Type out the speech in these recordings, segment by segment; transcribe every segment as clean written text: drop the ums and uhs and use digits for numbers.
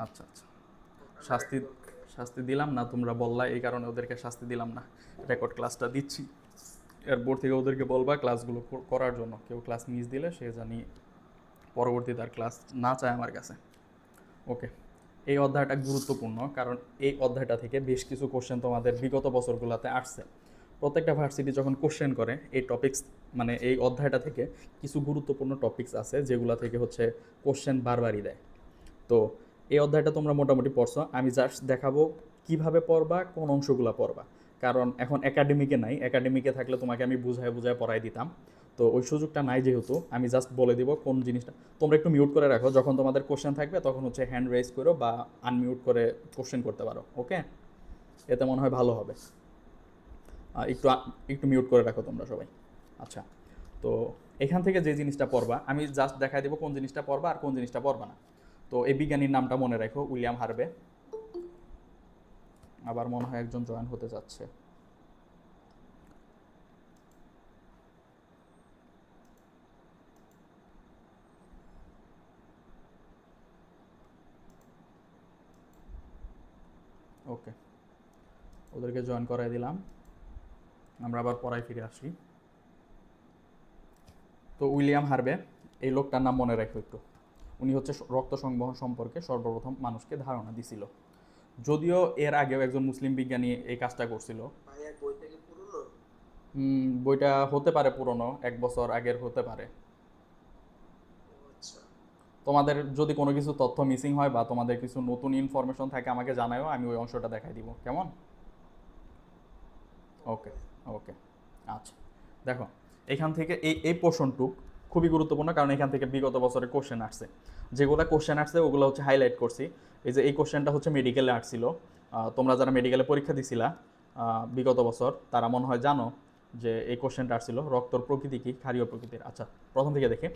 আচ্ছা আচ্ছা, শাস্তি শাস্তি দিলাম না, তোমরা বললা এই কারণে ওদেরকে শাস্তি দিলাম না, রেকর্ড ক্লাসটা দিচ্ছি। এরপর থেকে ওদেরকে বলবা ক্লাসগুলো করার জন্য, কেউ ক্লাস মিস দিলে সে জানি পরবর্তীতে আর ক্লাস না চায় আমার কাছে। ওকে, এই অধ্যায়টা গুরুত্বপূর্ণ কারণ এই অধ্যায়টা থেকে বেশ কিছু কোশ্চেন তোমাদের বিগত বছরগুলোতে আসছে। প্রত্যেকটা ভার্সিটি যখন কোশ্চেন করে এই টপিক্স, মানে এই অধ্যায়টা থেকে কিছু গুরুত্বপূর্ণ টপিক্স আছে যেগুলো থেকে হচ্ছে কোশ্চেন বারবারই দেয়। তো এই অধ্যায়টা তোমরা মোটামুটি পড়ছো, আমি জাস্ট দেখাবো কিভাবে পড়বা, কোন অংশগুলো পড়বা। কারণ এখন একাডেমিকে নাই, একাডেমিকে থাকলে তোমাকে আমি বুঝায় বুঝায় পড়াই দিতাম। তো ওই সুযোগটা নাই যেহেতু, আমি জাস্ট বলে দিব কোন জিনিসটা। তোমরা একটু মিউট করে রাখো, যখন তোমাদের কোশ্চেন থাকবে তখন হচ্ছে হ্যান্ড রেজ করো বা আনমিউট করে কোশ্চেন করতে পারো। ওকে, এতে মনে হয় ভালো হবে। একটু একটু মিউট করে রাখো তোমরা সবাই। আচ্ছা, তো এখান থেকে যে জিনিসটা পড়বা আমি জাস্ট দেখাই দেবো কোন জিনিসটা পড়বা আর কোন জিনিসটা পড়বা না। তো এই বিজ্ঞানীর নামটা মনে রাখো, উইলিয়াম হার্ভে। আবার মনে হয় একজন জয়েন হতে যাচ্ছে। ওকে, ওদেরকে জয়েন করাই দিলাম। আমরা আবার পড়ায় ফিরে আসি। তো উইলিয়াম হার্ভে, এই লোকটার নাম মনে রাখো একটু। উনি হচ্ছে রক্ত সংবহন সম্পর্কে সর্বপ্রথম মানুষকে ধারণা দিছিল। যদিও এর আগেও একজন মুসলিম বিজ্ঞানী এই কাজটা করছিল। বইটা হতে পারে পুরনো, 1 বছর আগের হতে পারে। তোমাদের যদি কোনো কিছু তথ্য মিসিং হয় বা তোমাদের কিছু নতুন ইনফরমেশন থাকে আমাকে জানাও, আমি ওই অংশটা দেখাই দিব, কেমন? ওকে ওকে, আচ্ছা। দেখো, এখান থেকে এই এই পোর্শনটুক খুবই গুরুত্বপূর্ণ কারণ এখান থেকে বিগত বছরের কোশ্চেন আসছে। যেগুলো কোশ্চেন আসছে ওগুলো হচ্ছে হাইলাইট করছি। এই যে এই কোশ্চেনটা হচ্ছে মেডিকেলে আসছিল। তোমরা যারা মেডিকেলে পরীক্ষা দিছিলা বিগত বছর, তারা মনে হয় জানো যে এই কোশ্চেনটা আসছিল রক্তর প্রকৃতি কি, ক্ষারীয় প্রকৃতির। আচ্ছা, প্রথম থেকে দেখে,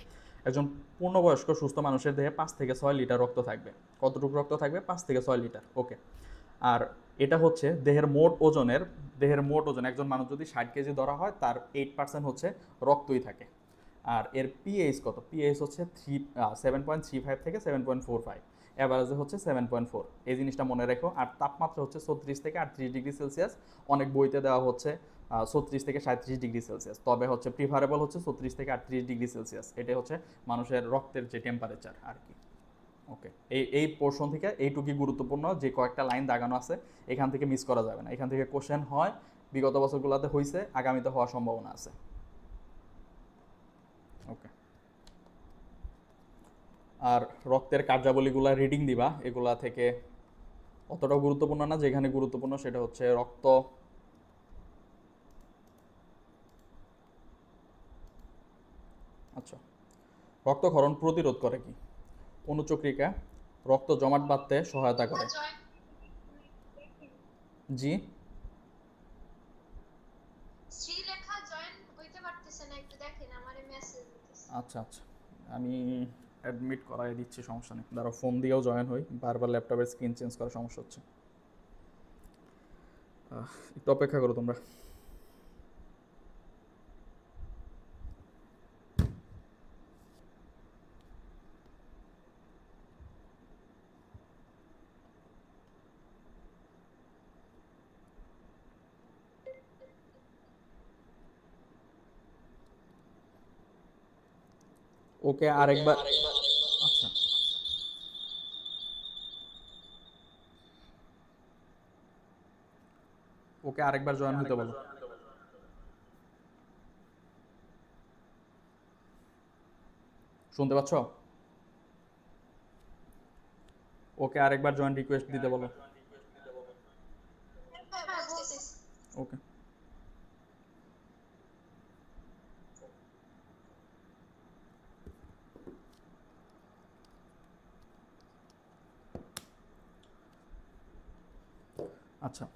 একজন পূর্ণবয়স্ক সুস্থ মানুষের দেহে 5 থেকে 6 লিটার রক্ত থাকবে। কতটুকু রক্ত থাকবে? 5 থেকে 6 লিটার। ওকে, আর এটা হচ্ছে দেহের মোট ওজন একজন মানুষ যদি 60 কেজি ধরা হয় তার 8% হচ্ছে রক্তই থাকে। আর এর পিএইচ কত? পিএইচ হচ্ছে 7.35 থেকে 7.45, অ্যাভারেজে হচ্ছে 7.4। এই জিনিসটা মনে রেখো। আর তাপমাত্রা হচ্ছে 36 থেকে 38 ডিগ্রি সেলসিয়াস। অনেক বইতে দেওয়া হচ্ছে 36 থেকে 37 ডিগ্রি সেলসিয়াস, তবে হচ্ছে প্রিফারেবল হচ্ছে 36 থেকে 38 ডিগ্রি সেলসিয়াস। এটা হচ্ছে মানুষের রক্তের যে টেম্পারেচার আর কি। ওকে, এই এই পোর্শন থেকে এইটুকুই গুরুত্বপূর্ণ, যে কয়েকটা লাইন দাগানো আছে এখান থেকে মিস করা যাবে না। এখান থেকে কোশ্চেন হয়, বিগত বছরগুলোতে হয়েছে, আগামীতে হওয়ার সম্ভাবনা আছে। ওকে, আর রক্তের কার্যাবলীগুলো রিডিং দিবা, এগুলা থেকে অতটাও গুরুত্বপূর্ণ না। যেখানে গুরুত্বপূর্ণ সেটা হচ্ছে রক্ত। আচ্ছা, রক্তক্ষরণ প্রতিরোধ করে কি? অনুচক্রিকা রক্ত জমাট বাঁধতে সহায়তা করে। জি। আচ্ছা আচ্ছা, আমি অ্যাডমিট করাই দিচ্ছি, সমস্যা নেই। দাঁড়াও, ফোন দিয়েও জয়েন হই, বারবার ল্যাপটপের স্ক্রিন চেঞ্জ করার সমস্যা হচ্ছে। একটু অপেক্ষা করো তোমরা। ওকে, আরেকবার। আচ্ছা, ওকে আরেকবার জয়েন হতে বলো। শুনতে পাচ্ছ? ওকে আরেকবার জয়েন রিকোয়েস্ট দিতে বলো। ওকে, আচ্ছা।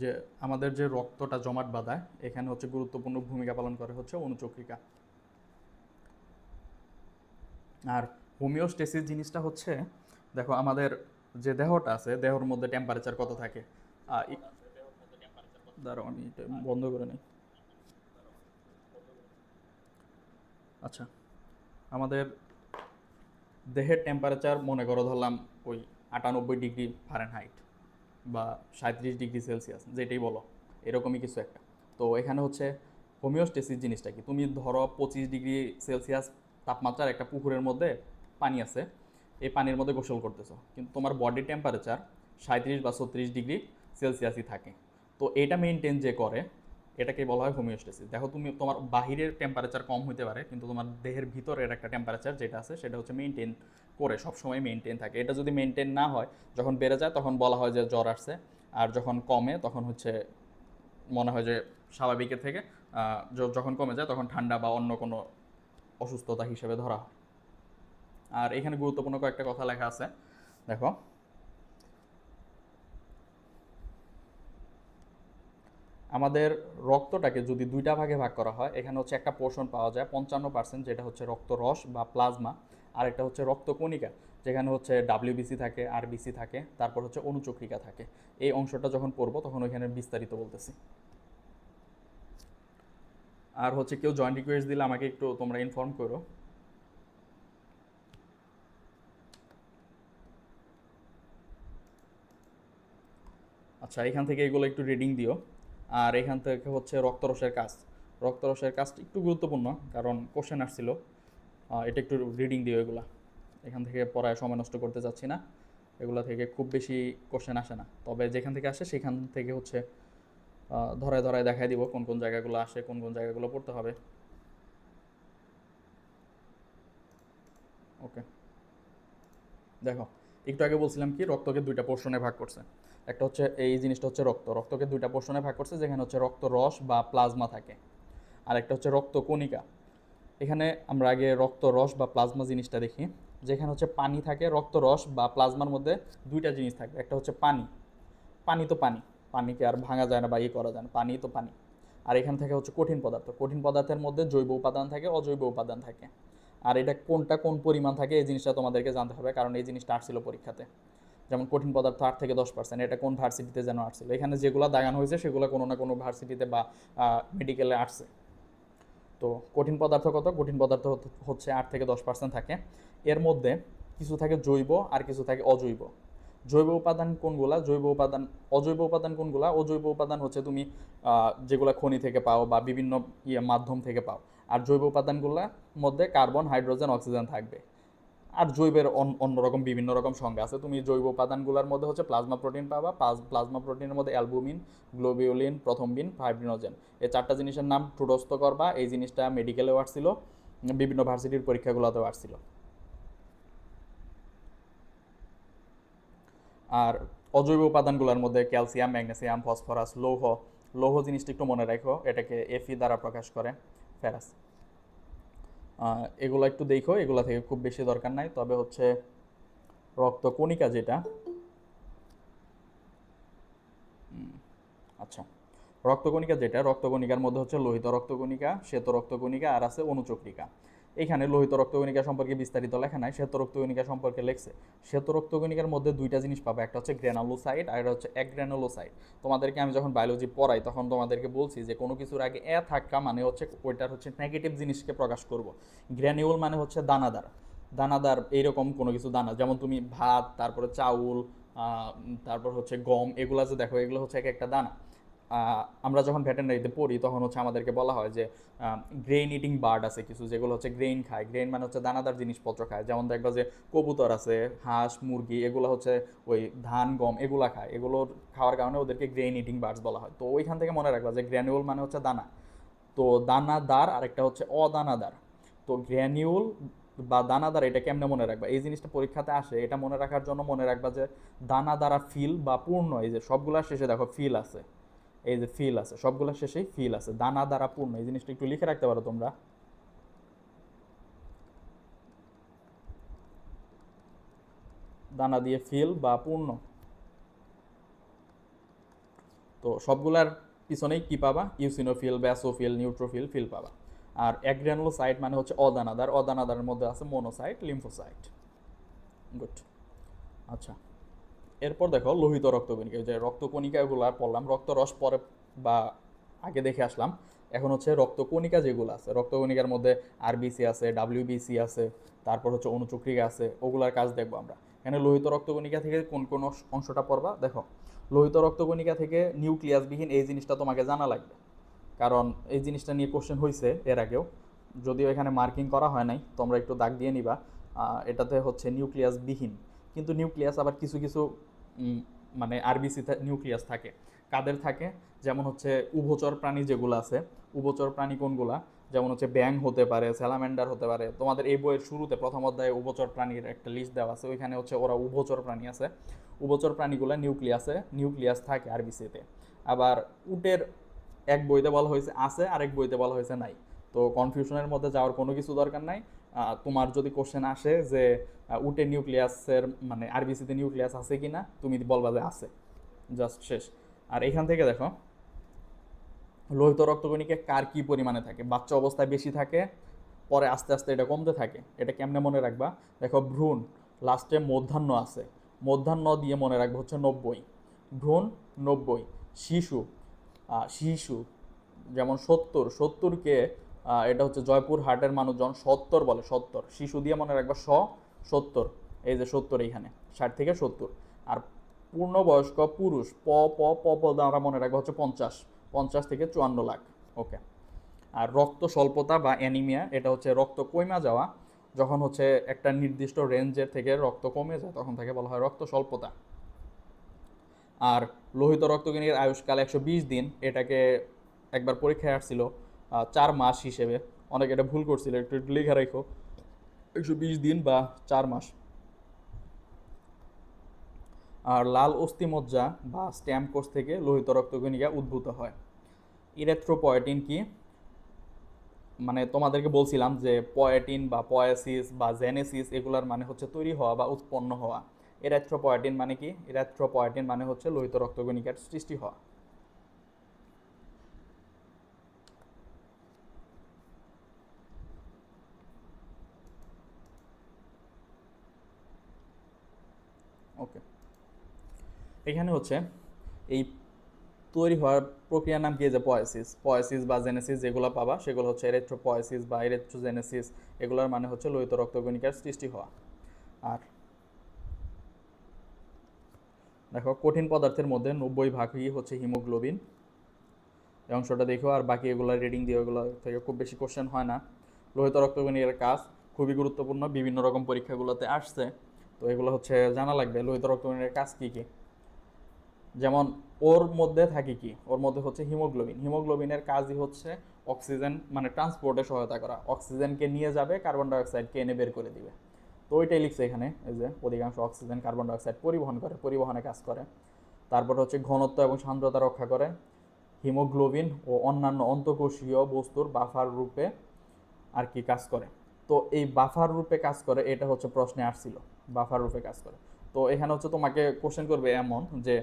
যে আমাদের যে রক্তটা জমাট বাঁধায় এখানে হচ্ছে গুরুত্বপূর্ণ ভূমিকা পালন করে হচ্ছে অনুচক্রিকা। আর হোমিওস্টেসিস জিনিসটা হচ্ছে, দেখো আমাদের যে দেহটা আছে, দেহর মধ্যে টেম্পারেচার কত থাকে? দাঁড়াও, আমি এটা বন্ধ করে নিই। আচ্ছা, আমাদের দেহের টেম্পারেচার মনে করো ধরলাম ওই 98 ডিগ্রি ফারেনহাইট বা 37 ডিগ্রি সেলসিয়াস, যেটাই বলো, এরকমই কিছু একটা। তো এখানে হচ্ছে হোমিওস্টেসিস জিনিসটা কি, তুমি ধরো 25 ডিগ্রি সেলসিয়াস তাপমাত্রার একটা পুকুরের মধ্যে পানি আছে, এই পানির মধ্যে গোসল করতেছো, কিন্তু তোমার বডি টেম্পারেচার 37 বা 36 ডিগ্রি সেলসিয়াসই থাকে। তো এটা মেনটেন যে করে, এটাকে বলা হয় হোমিওস্টেসিস। দেখো তুমি তোমার বাহিরের টেম্পারেচার কম হতে পারে, কিন্তু তোমার দেহের ভিতরের একটা টেম্পারেচার যেটা আছে সেটা হচ্ছে মেনটেন করে, সবসময় মেনটেন থাকে। এটা যদি মেনটেন না হয়, যখন বেড়ে যায় তখন বলা হয় যে জ্বর আসছে, আর যখন কমে তখন হচ্ছে মনে হয় যে স্বাভাবিকের থেকে যখন কমে যায় তখন ঠান্ডা বা অন্য কোনো অসুস্থতা হিসেবে ধরা হয়। আর এখানে গুরুত্বপূর্ণ কয়েকটা কথা লেখা আছে, দেখো। আমাদের রক্তটাকে যদি দুইটা ভাগে ভাগ করা হয়, এখানে হচ্ছে একটা পোর্শন পাওয়া যায় 55%, যেটা হচ্ছে রক্তরস বা প্লাজমা, আর একটা হচ্ছে রক্তকণিকা, যেখানে হচ্ছে ডাব্লিউবিসি থাকে, আরবিসি থাকে, তারপর হচ্ছে অনুচক্রিকা থাকে। এই অংশটা যখন পড়বো তখন ওইখানে বিস্তারিত বলতেছি। আর হচ্ছে কেউ জয়েন্ট রিকোয়েস্ট দিলে আমাকে একটু তোমরা ইনফর্ম করো। আচ্ছা, এখান থেকে এগুলো একটু রিডিং দিও। আর এখান থেকে হচ্ছে রক্তরসের কাজ, রক্তরসের কাজটা একটু গুরুত্বপূর্ণ, কারণ কোশ্চেন আসছিল। এটা একটু রিডিং দিও এগুলা। এখান থেকে পড়ায় সময় নষ্ট করতে চাচ্ছি না, এগুলা থেকে খুব বেশি কোশ্চেন আসে না, তবে যেখান থেকে আসে সেখান থেকে হচ্ছে ধরায় ধরায় দেখাই দিব কোন কোন জায়গাগুলো আসে, কোন কোন জায়গাগুলো পড়তে হবে। ওকে, দেখো, একটু আগে বলছিলাম কি রক্তকে দুইটা পোর্শনে ভাগ করছে। একটা হচ্ছে এই জিনিসটা হচ্ছে রক্তকে দুইটা পোর্শনে ভাগ করছে, যেখানে হচ্ছে রক্ত রস বা প্লাজমা থাকে, আর একটা হচ্ছে রক্ত কণিকা। এখানে আমরা আগে রক্ত রস বা প্লাজমা জিনিসটা দেখি। যেখানে হচ্ছে পানি থাকে, রক্ত রস বা প্লাজমার মধ্যে দুইটা জিনিস থাকবে, একটা হচ্ছে পানি, পানি তো পানি, পানিকে আর ভাঙা যায় না বা করা যায় না, পানি তো পানি। আর এখান থেকে হচ্ছে কঠিন পদার্থ, কঠিন পদার্থের মধ্যে জৈব উপাদান থাকে, অজৈব উপাদান থাকে। আর এটা কোনটা কোন পরিমাণ থাকে এই জিনিসটা তোমাদেরকে জানতে হবে, কারণ এই জিনিসটা আসছিল পরীক্ষাতে। যেমন কঠিন পদার্থ 8 থেকে 10%, এটা কোন ভার্সিটিতে যেন আসছিল, এখানে যেগুলো দাগানো হয়েছে সেগুলো কোনো না কোনো ভার্সিটিতে বা মেডিকেলে আসছে। তো কঠিন পদার্থ কত, কঠিন পদার্থ হচ্ছে 8 থেকে 10% থাকে। এর মধ্যে কিছু থাকে জৈব আর কিছু থাকে অজৈব। জৈব উপাদান কোনগুলা, জৈব উপাদান, অজৈব উপাদান কোনগুলা, অজৈব উপাদান হচ্ছে তুমি যেগুলা খনি থেকে পাও বা বিভিন্ন মাধ্যম থেকে পাও। আর জৈব উপাদানগুলোর মধ্যে কার্বন, হাইড্রোজেন, অক্সিজেন থাকবে। আর জৈবের অন্যরকম বিভিন্ন রকম সংজ্ঞা আছে। তুমি জৈব উপাদানগুলোর মধ্যে হচ্ছে প্লাজমা প্রোটিন পাবা, প্লাজমা প্রোটিনের মধ্যে অ্যালবুমিন, গ্লোবিউলিন, প্রথমবিন, ফাইব্রিনোজেন, এই চারটা জিনিসের নাম ঠুটস্থ করবা। এই জিনিসটা মেডিকেলেও আসছিল, বিভিন্ন ভার্সিটির পরীক্ষাগুলোতেও আসছিল। আর অজৈব উপাদানগুলোর মধ্যে ক্যালসিয়াম, ম্যাগনেসিয়াম, ফসফরাস, লৌহ। লৌহ জিনিসটা একটু মনে রাখো, এটাকে এফি দ্বারা প্রকাশ করে, ফেরাস। এগুলো একটু দেখো, এগুলো থেকে খুব বেশি দরকার নাই, তবে হচ্ছে রক্তকণিকা যেটা, আচ্ছা, রক্তকণিকা যেটা, রক্তকণিকার মধ্যে হচ্ছে লোহিত রক্তকণিকা, শ্বেত রক্তকণিকা, আর আছে অনুচক্রিকা। এখানে লোহিত রক্তকণিকা সম্পর্কে বিস্তারিত লেখা নাই, শ্বেত রক্তকণিকা সম্পর্কে লেখছে। শ্বেত রক্তকণিকার মধ্যে দুইটা জিনিস পাবে, একটা হচ্ছে গ্র্যানুলোসাইট আর একটা হচ্ছে অ্যাগ্র্যানুলোসাইট। তোমাদেরকে আমি যখন বায়োলজি পড়াই তখন তোমাদেরকে বলছি যে কোনো কিছুর আগে থাকা মানে হচ্ছে ওইটার হচ্ছে নেগেটিভ জিনিসকে প্রকাশ করব। গ্র্যানিউল মানে হচ্ছে দানাদার, দানাদার এইরকম কোনো কিছু দানা, যেমন তুমি ভাত, তারপরে চাউল, তারপর হচ্ছে গম, এগুলা যে দেখো এগুলো হচ্ছে এক একটা দানা। আমরা যখন ভেটেরিনারিতে পড়ি তখন হচ্ছে আমাদেরকে বলা হয় যে গ্রেইন ইটিং বার্ড আছে কিছু, যেগুলো হচ্ছে গ্রেইন খায়। গ্রেইন মানে হচ্ছে দানাদার জিনিসপত্র খায়, যেমন দেখবা যে কবুতর আছে, হাঁস, মুরগি, এগুলো হচ্ছে ওই ধান, গম এগুলা খায়। এগুলো খাওয়ার কারণে ওদেরকে গ্রেইন ইটিং বার্ডস বলা হয়। তো ওইখান থেকে মনে রাখবা যে গ্র্যানিউল মানে হচ্ছে দানা, তো দানাদার, আরেকটা হচ্ছে অদানাদার। তো গ্র্যানিউল বা দানাদার এটা কেমনে মনে রাখবা, এই জিনিসটা পরীক্ষাতে আসে, এটা মনে রাখার জন্য মনে রাখবা যে দানা দ্বারা ফিল বা পূর্ণ, এই যে সবগুলা শেষে দেখো ফিল আছে, এই যে ফিল আছে, সবগুলোর শেষেই ফিল আছে, দানা দ্বারা পূর্ণ, এই জিনিসটা একটু লিখে রাখতে পারো তোমরা। দানা দিয়ে ফিল বা পূর্ণ। তো সবগুলার পিছনেই কি পাবা, ইউসিনোফিল, ব্যাসোফিল, নিউট্রোফিল, ফিল পাবা। আর অ্যাগ্রানুলোসাইট মানে হচ্ছে অদানাদার, অদানাদারের মধ্যে আছে মনোসাইট, লিম্ফোসাইট। গুড। আচ্ছা, এরপর দেখো লোহিত রক্তকণিকা, যে রক্তকণিকাগুলো পড়লাম, রক্তরস পরে বা আগে দেখে আসলাম। এখন হচ্ছে রক্তকণিকা যেগুলো আছে, রক্তকণিকার মধ্যে আরবিসি আছে, ডাব্লিউবিসি আছে, তারপর হচ্ছে অনুচক্রিকা আছে, ওগুলার কাজ দেখবো আমরা। এখানে লোহিত রক্তকণিকা থেকে কোন কোন অংশটা পড়বা দেখো। লোহিত রক্তকণিকা থেকে নিউক্লিয়াসবিহীন এই জিনিসটা তোমাকে জানা লাগবে, কারণ এই জিনিসটা নিয়ে কোশ্চেন হয়েছে এর আগেও, যদিও এখানে মার্কিং করা হয় নাই, তোমরা একটু দাগ দিয়ে নিবা। এটাতে হচ্ছে নিউক্লিয়াসবিহীন, কিন্তু নিউক্লিয়াস আবার কিছু কিছু মানে আরবিসি নিউক্লিয়াস থাকে। কাদের থাকে? যেমন হচ্ছে উভচর প্রাণী যেগুলো আছে, উভচর প্রাণী কোনগুলা? যেমন হচ্ছে ব্যাং হতে পারে, স্যালামেন্ডার হতে পারে। তোমাদের এই বইয়ের শুরুতে প্রথম অধ্যায়ে উভচর প্রাণীর একটা লিস্ট দেওয়া আছে, ওইখানে হচ্ছে ওরা উভচর প্রাণী আছে। উভচর প্রাণীগুলো নিউক্লিয়াস থাকে আরবিসিতে। আবার উটের এক বইতে বলা হয়েছে আছে, আরেক বইতে বলা হয়েছে নাই। তো কনফিউশনের মধ্যে যাওয়ার কোনো কিছু দরকার নাই। তোমার যদি কোশ্চেন আসে যে উটের নিউক্লিয়াসের মানে আরবিসিতে নিউক্লিয়াস আছে কি না, তুমি বলবা যে আছে, জাস্ট শেষ। আর এখান থেকে দেখো লোহিত রক্তকণিকা কার কি পরিমাণে থাকে। বাচ্চা অবস্থায় বেশি থাকে, পরে আস্তে আস্তে এটা কমতে থাকে। এটা কেমনে মনে রাখবা? দেখো ভ্রূণ, লাস্টে মধ্যাহ্ন আছে, মধ্যাহ্ন দিয়ে মনে রাখবো হচ্ছে 90। ভ্রূণ 90। শিশু, শিশু যেমন 70, 70কে এটা হচ্ছে জয়পুর হাটের মানুষজন 70 বলে, 70। শিশু দিয়ে মনে রাখবা 70, এই যে 70 এইখানে 60 থেকে 70। আর পূর্ণবয়স্ক পুরুষ প প প প দ্বারা মনে রাখবা হচ্ছে 50, 50 থেকে 54 লাখ। ওকে। আর রক্ত স্বল্পতা বা অ্যানিমিয়া, এটা হচ্ছে রক্ত কইমা যাওয়া, যখন হচ্ছে একটা নির্দিষ্ট রেঞ্জের থেকে রক্ত কমে যায় তখন তাকে বলা হয় রক্ত স্বল্পতা। আর লোহিত রক্তকণিকার আয়ুষ্কাল 120 দিন, এটাকে একবার পরীক্ষায় আসছিল 4 মাস হিসেবে। অনেকে এটা ভুল করছিল, একটু একটু লিখে রাখো 120 দিন বা 4 মাস। আর লাল অস্থিমজ্জা বা স্ট্যাম্প কোষ থেকে লোহিত রক্তকণিকা উদ্ভূত হয়। ইরেথ্রোপয়েটিন কি? মানে তোমাদেরকে বলছিলাম যে পয়েটিন বা পয়াসিস বা জেনেসিস এগুলার মানে হচ্ছে তৈরি হওয়া বা উৎপন্ন হওয়া। ইরেথ্রোপয়েটিন মানে কি? ইরেথ্রোপয়েটিন মানে হচ্ছে লোহিত রক্তকণিকার সৃষ্টি হওয়া। ওকে, এখানে হচ্ছে এই তৈরি হওয়ার প্রক্রিয়ার নাম কি? যে পয়াসিস, পয়াসিস বা জেনেসিস যেগুলো পাবা সেগুলো হচ্ছে ইরেথ্রোপয়াসিস বা ইরেথ্রোজেনেসিস। এগুলোর মানে হচ্ছে লোহিত রক্তকণিকার সৃষ্টি হওয়া। আর দেখো কঠিন পদার্থের মধ্যে 90% হচ্ছে হিমোগ্লোবিন, এই অংশটা দেখো। আর বাকি এগুলো রিডিং দিয়ে, ওগুলো থেকে খুব বেশি কোশ্চেন হয় না। লোহিত রক্তকণিকার কাজ খুবই গুরুত্বপূর্ণ, বিভিন্ন রকম পরীক্ষাগুলোতে আসছে, তো এগুলো হচ্ছে জানা লাগবে লোহিত রক্তকণিকার কাজ কী কী। যেমন ওর মধ্যে থাকে কি? ওর মধ্যে হচ্ছে হিমোগ্লোবিন। হিমোগ্লোবিনের কাজই হচ্ছে অক্সিজেন মানে ট্রান্সপোর্টে সহায়তা করা, অক্সিজেনকে নিয়ে যাবে, কার্বন ডাইঅক্সাইডকে এনে বের করে দিবে। তো ওইটাই লিখছে এখানে, এই যে অধিকাংশ অক্সিজেন কার্বন ডাইঅক্সাইড পরিবহন করে, পরিবহনে কাজ করে। তারপর হচ্ছে ঘনত্ব এবং সান্দ্রতা রক্ষা করে। হিমোগ্লোবিন ও অন্যান্য অন্তঃকোষীয় বস্তুর বাফার রূপে আর কি কাজ করে। তো এই বাফার রূপে কাজ করে, এটা হচ্ছে প্রশ্নে আসছিল, বাফার রূপে কাজ করে। তো এখানে হচ্ছে তোমাকে কোশ্চেন করবে এমন যে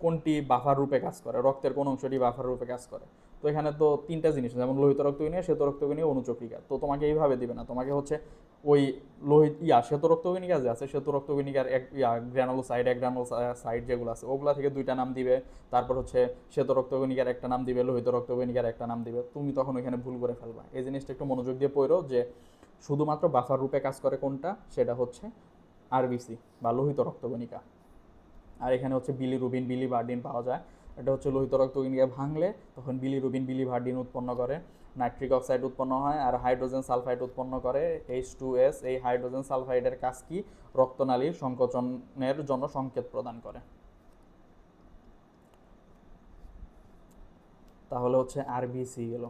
কোনটি বাফার রূপে কাজ করে, রক্তের কোন অংশটি বাফার রূপে কাজ করে। তো এখানে তো তিনটা জিনিস, যেমন লোহিত রক্তকণিকা, শ্বেত রক্তকণিকা, অনুচক্রিকা। তো তোমাকে এইভাবে দিবে না, তোমাকে হচ্ছে ওই লোহিত শ্বেত রক্তকণিকা যে আছে, শ্বেত রক্তকণিকার এক গ্রানুলোসাইড, এক গ্রানুলোসাইড যেগুলো আছে ওগুলা থেকে দুইটা নাম দিবে। তারপর হচ্ছে শ্বেত রক্তকণিকার একটা নাম দিবে, লোহিত রক্তকণিকার একটা নাম দিবে। তুমি তখন ওইখানে ভুল করে ফেলবা। এই জিনিসটা একটু মনোযোগ দিয়ে পড়ো যে শুধুমাত্র বাফার রূপে কাজ করে কোনটা, সেটা হচ্ছে আরবিসি বা লোহিত রক্তকণিকা। আর এখানে হচ্ছে বিলিরুবিন, বিলিভার্ডিন পাওয়া যায়। এটা হচ্ছে লোহিত রক্তকণিকা ভাঙলে তখন বিলিরুবিন, বিলিভার্ডিন উৎপন্ন করে, নাইট্রিক অক্সাইড উৎপন্ন হয়, আর হাইড্রোজেন সালফাইড উৎপন্ন করে H2S। এই হাইড্রোজেন সালফাইডের কাজ কি? রক্তনালীর সংকোচনের জন্য সংকেত প্রদান করে। তাহলে হচ্ছে আরবিসি গেল,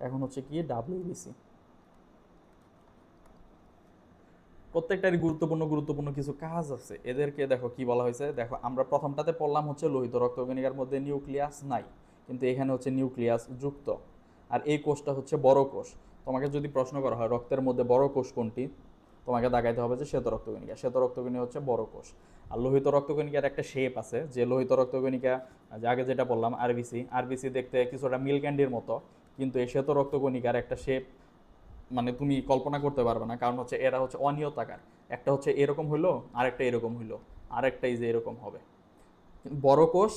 এখন হচ্ছে কি ডাব্লিউবিসি। প্রত্যেকটারই গুরুত্বপূর্ণ গুরুত্বপূর্ণ কিছু কাজ আছে। এদেরকে দেখো কি বলা হয়েছে। দেখো আমরা প্রথমটাতে পড়লাম হচ্ছে লোহিত রক্তকণিকার মধ্যে নিউক্লিয়াস নাই, কিন্তু এখানে হচ্ছে নিউক্লিয়াস যুক্ত। আর এই কোষটা হচ্ছে বড় কোষ। তোমাকে যদি প্রশ্ন করা হয় রক্তের মধ্যে বড় কোষ কোনটি, তোমাকে দেখাইতে হবে যে শ্বেত রক্তকণিকা। শ্বেত রক্তকণিকা হচ্ছে বড় কোষ। আর লোহিত রক্তকণিকার একটা শেপ আছে, যে লোহিত রক্তকণিকা যে আগে যেটা বললাম আরবিসি, আরবিসি দেখতে কিছুটা মিল ক্যান্ডির মতো, কিন্তু এই শ্বেত রক্তকণিকার একটা শেপ মানে তুমি কল্পনা করতে পারবে না, কারণ হচ্ছে এরা হচ্ছে অনিয়তাকার। একটা হচ্ছে এরকম হইলো, আরেকটা এরকম হইলো, আরেকটা এই যে এরকম হবে। বড় কোষ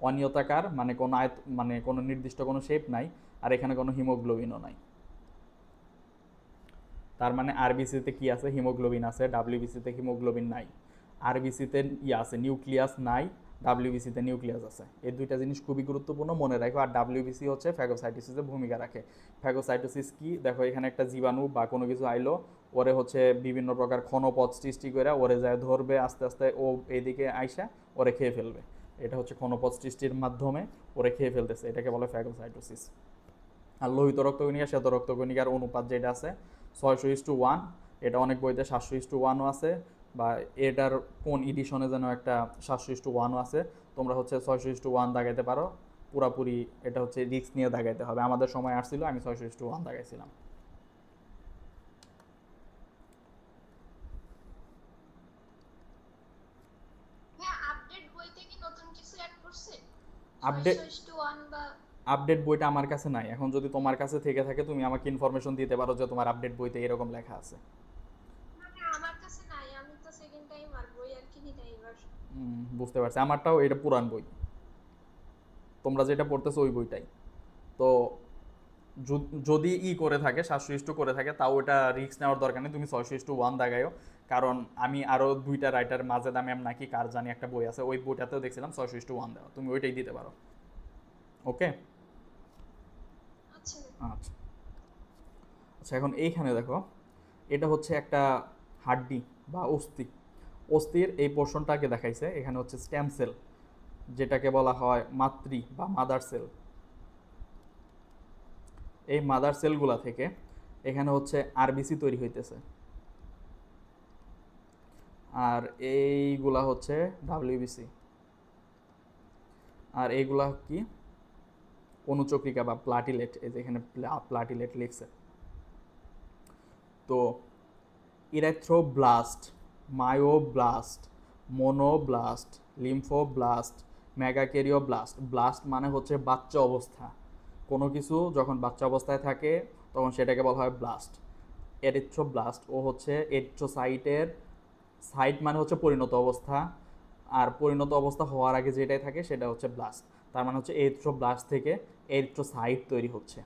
অনিয়তাকার মানে কোনো মানে কোনো নির্দিষ্ট কোনো শেপ নাই, আর এখানে কোনো হিমোগ্লোবিনও নাই। তার মানে আরবিসিতে কি আছে? হিমোগ্লোবিন আছে, ডাব্লিউবিসিতে হিমোগ্লোবিন নাই। আরবিসিতে আছে নিউক্লিয়াস নাই, ডাব্লিউবিসিতে নিউক্লিয়াস আছে। এই দুইটা জিনিস খুবই গুরুত্বপূর্ণ, মনে রাখো। আর ডাব্লিউবিসি হচ্ছে ফ্যাগোসাইটোসিসে ভূমিকা রাখে। ফ্যাগোসাইটোসিস কি? দেখো এখানে একটা জীবাণু বা কোনো কিছু আইলো, ওরে হচ্ছে বিভিন্ন প্রকার ক্ষণপথ সৃষ্টি করে ওরে যায় ধরবে, আস্তে আস্তে ও এইদিকে আইসা ওরে খেয়ে ফেলবে। এটা হচ্ছে ক্ষণপথ সৃষ্টির মাধ্যমে ওরে খেয়ে ফেলতেছে, এটাকে বলে ফ্যাগোসাইটোসিস। আর লোহিত রক্তকণিকা শ্বেত রক্তকণিকার অনুপাত যেটা আছে 600:1, এটা অনেক বইতে 700:1ও আছে, বা এটার কোন এডিশনে যেন একটা 700:1ও আছে। তোমরা হচ্ছে 600:1 দাগাইতে পারো, পুরাপুরি এটা হচ্ছে রিস্ক নিয়ে দাগাইতে হবে। আমাদের সময় আসছিল, আমি 600:1 দাগাইছিলাম। আপডেট আপডেট বইটা আমার কাছে নাই। এখন যদি তোমার কাছে থেকে থাকে তুমি আমাকে ইনফরমেশন দিতে পারো যে তোমার আপডেট বইতে এরকম লেখা আছে। বুঝতে পারছি, আমারটাও এটা পুরান বই, তোমরা যেটা পড়তেছো ওই বইটাই। তো যদি করে থাকে 700 করে থাকে, তাও ওটা রিস্ক নেওয়ার দরকার নেই, তুমি 600:1 দাগায়ও। কারণ আমি আরও দুইটা রাইটার মাজেদা ম্যাম নাকি কার জানি একটা বই আছে, ওই বইটাতেও দেখছিলাম 600:1 দেওয়া, তুমি ওইটাই দিতে পারো। ওকে, আচ্ছা আচ্ছা। এখন এইখানে দেখো, এটা হচ্ছে একটা হাড্ডি বা অস্থি। অস্থির এই পোর্শনটাকে দেখাইছে, এখানে হচ্ছে স্টেম সেল, যেটাকে বলা হয় মাতৃ বা মাদার সেল। এই মাদার সেলগুলা থেকে এখানে হচ্ছে আরবিসি তৈরি হইতেছে, আর এইগুলা হচ্ছে ডাব্লিউবিসি। আর এইগুলা কি? অনুচক্রিকা বা প্লাটিলেট, এই যে এখানে প্লাটিলেট লিখছে। তো ইরেথ্রোব্লাস্ট, মায়োব্লাস্ট, মোনোব্লাস্ট, লিম্ফোব্লাস্ট, মেগাক্যারিওব্লাস্ট। ব্লাস্ট মানে হচ্ছে বাচ্চা অবস্থা, কোনো কিছু যখন বাচ্চা অবস্থায় থাকে তখন সেটাকে বলা হয় ব্লাস্ট। এরিথ্রোব্লাস্ট ও হচ্ছে এরিথ্রোসাইটের, সাইট মানে হচ্ছে পরিণত অবস্থা, আর পরিণত অবস্থা হওয়ার আগে যেটাই থাকে সেটা হচ্ছে ব্লাস্ট। তার মানে হচ্ছে এরিথ্রোব্লাস্ট থেকে এরিথ্রোসাইট তৈরি হচ্ছে।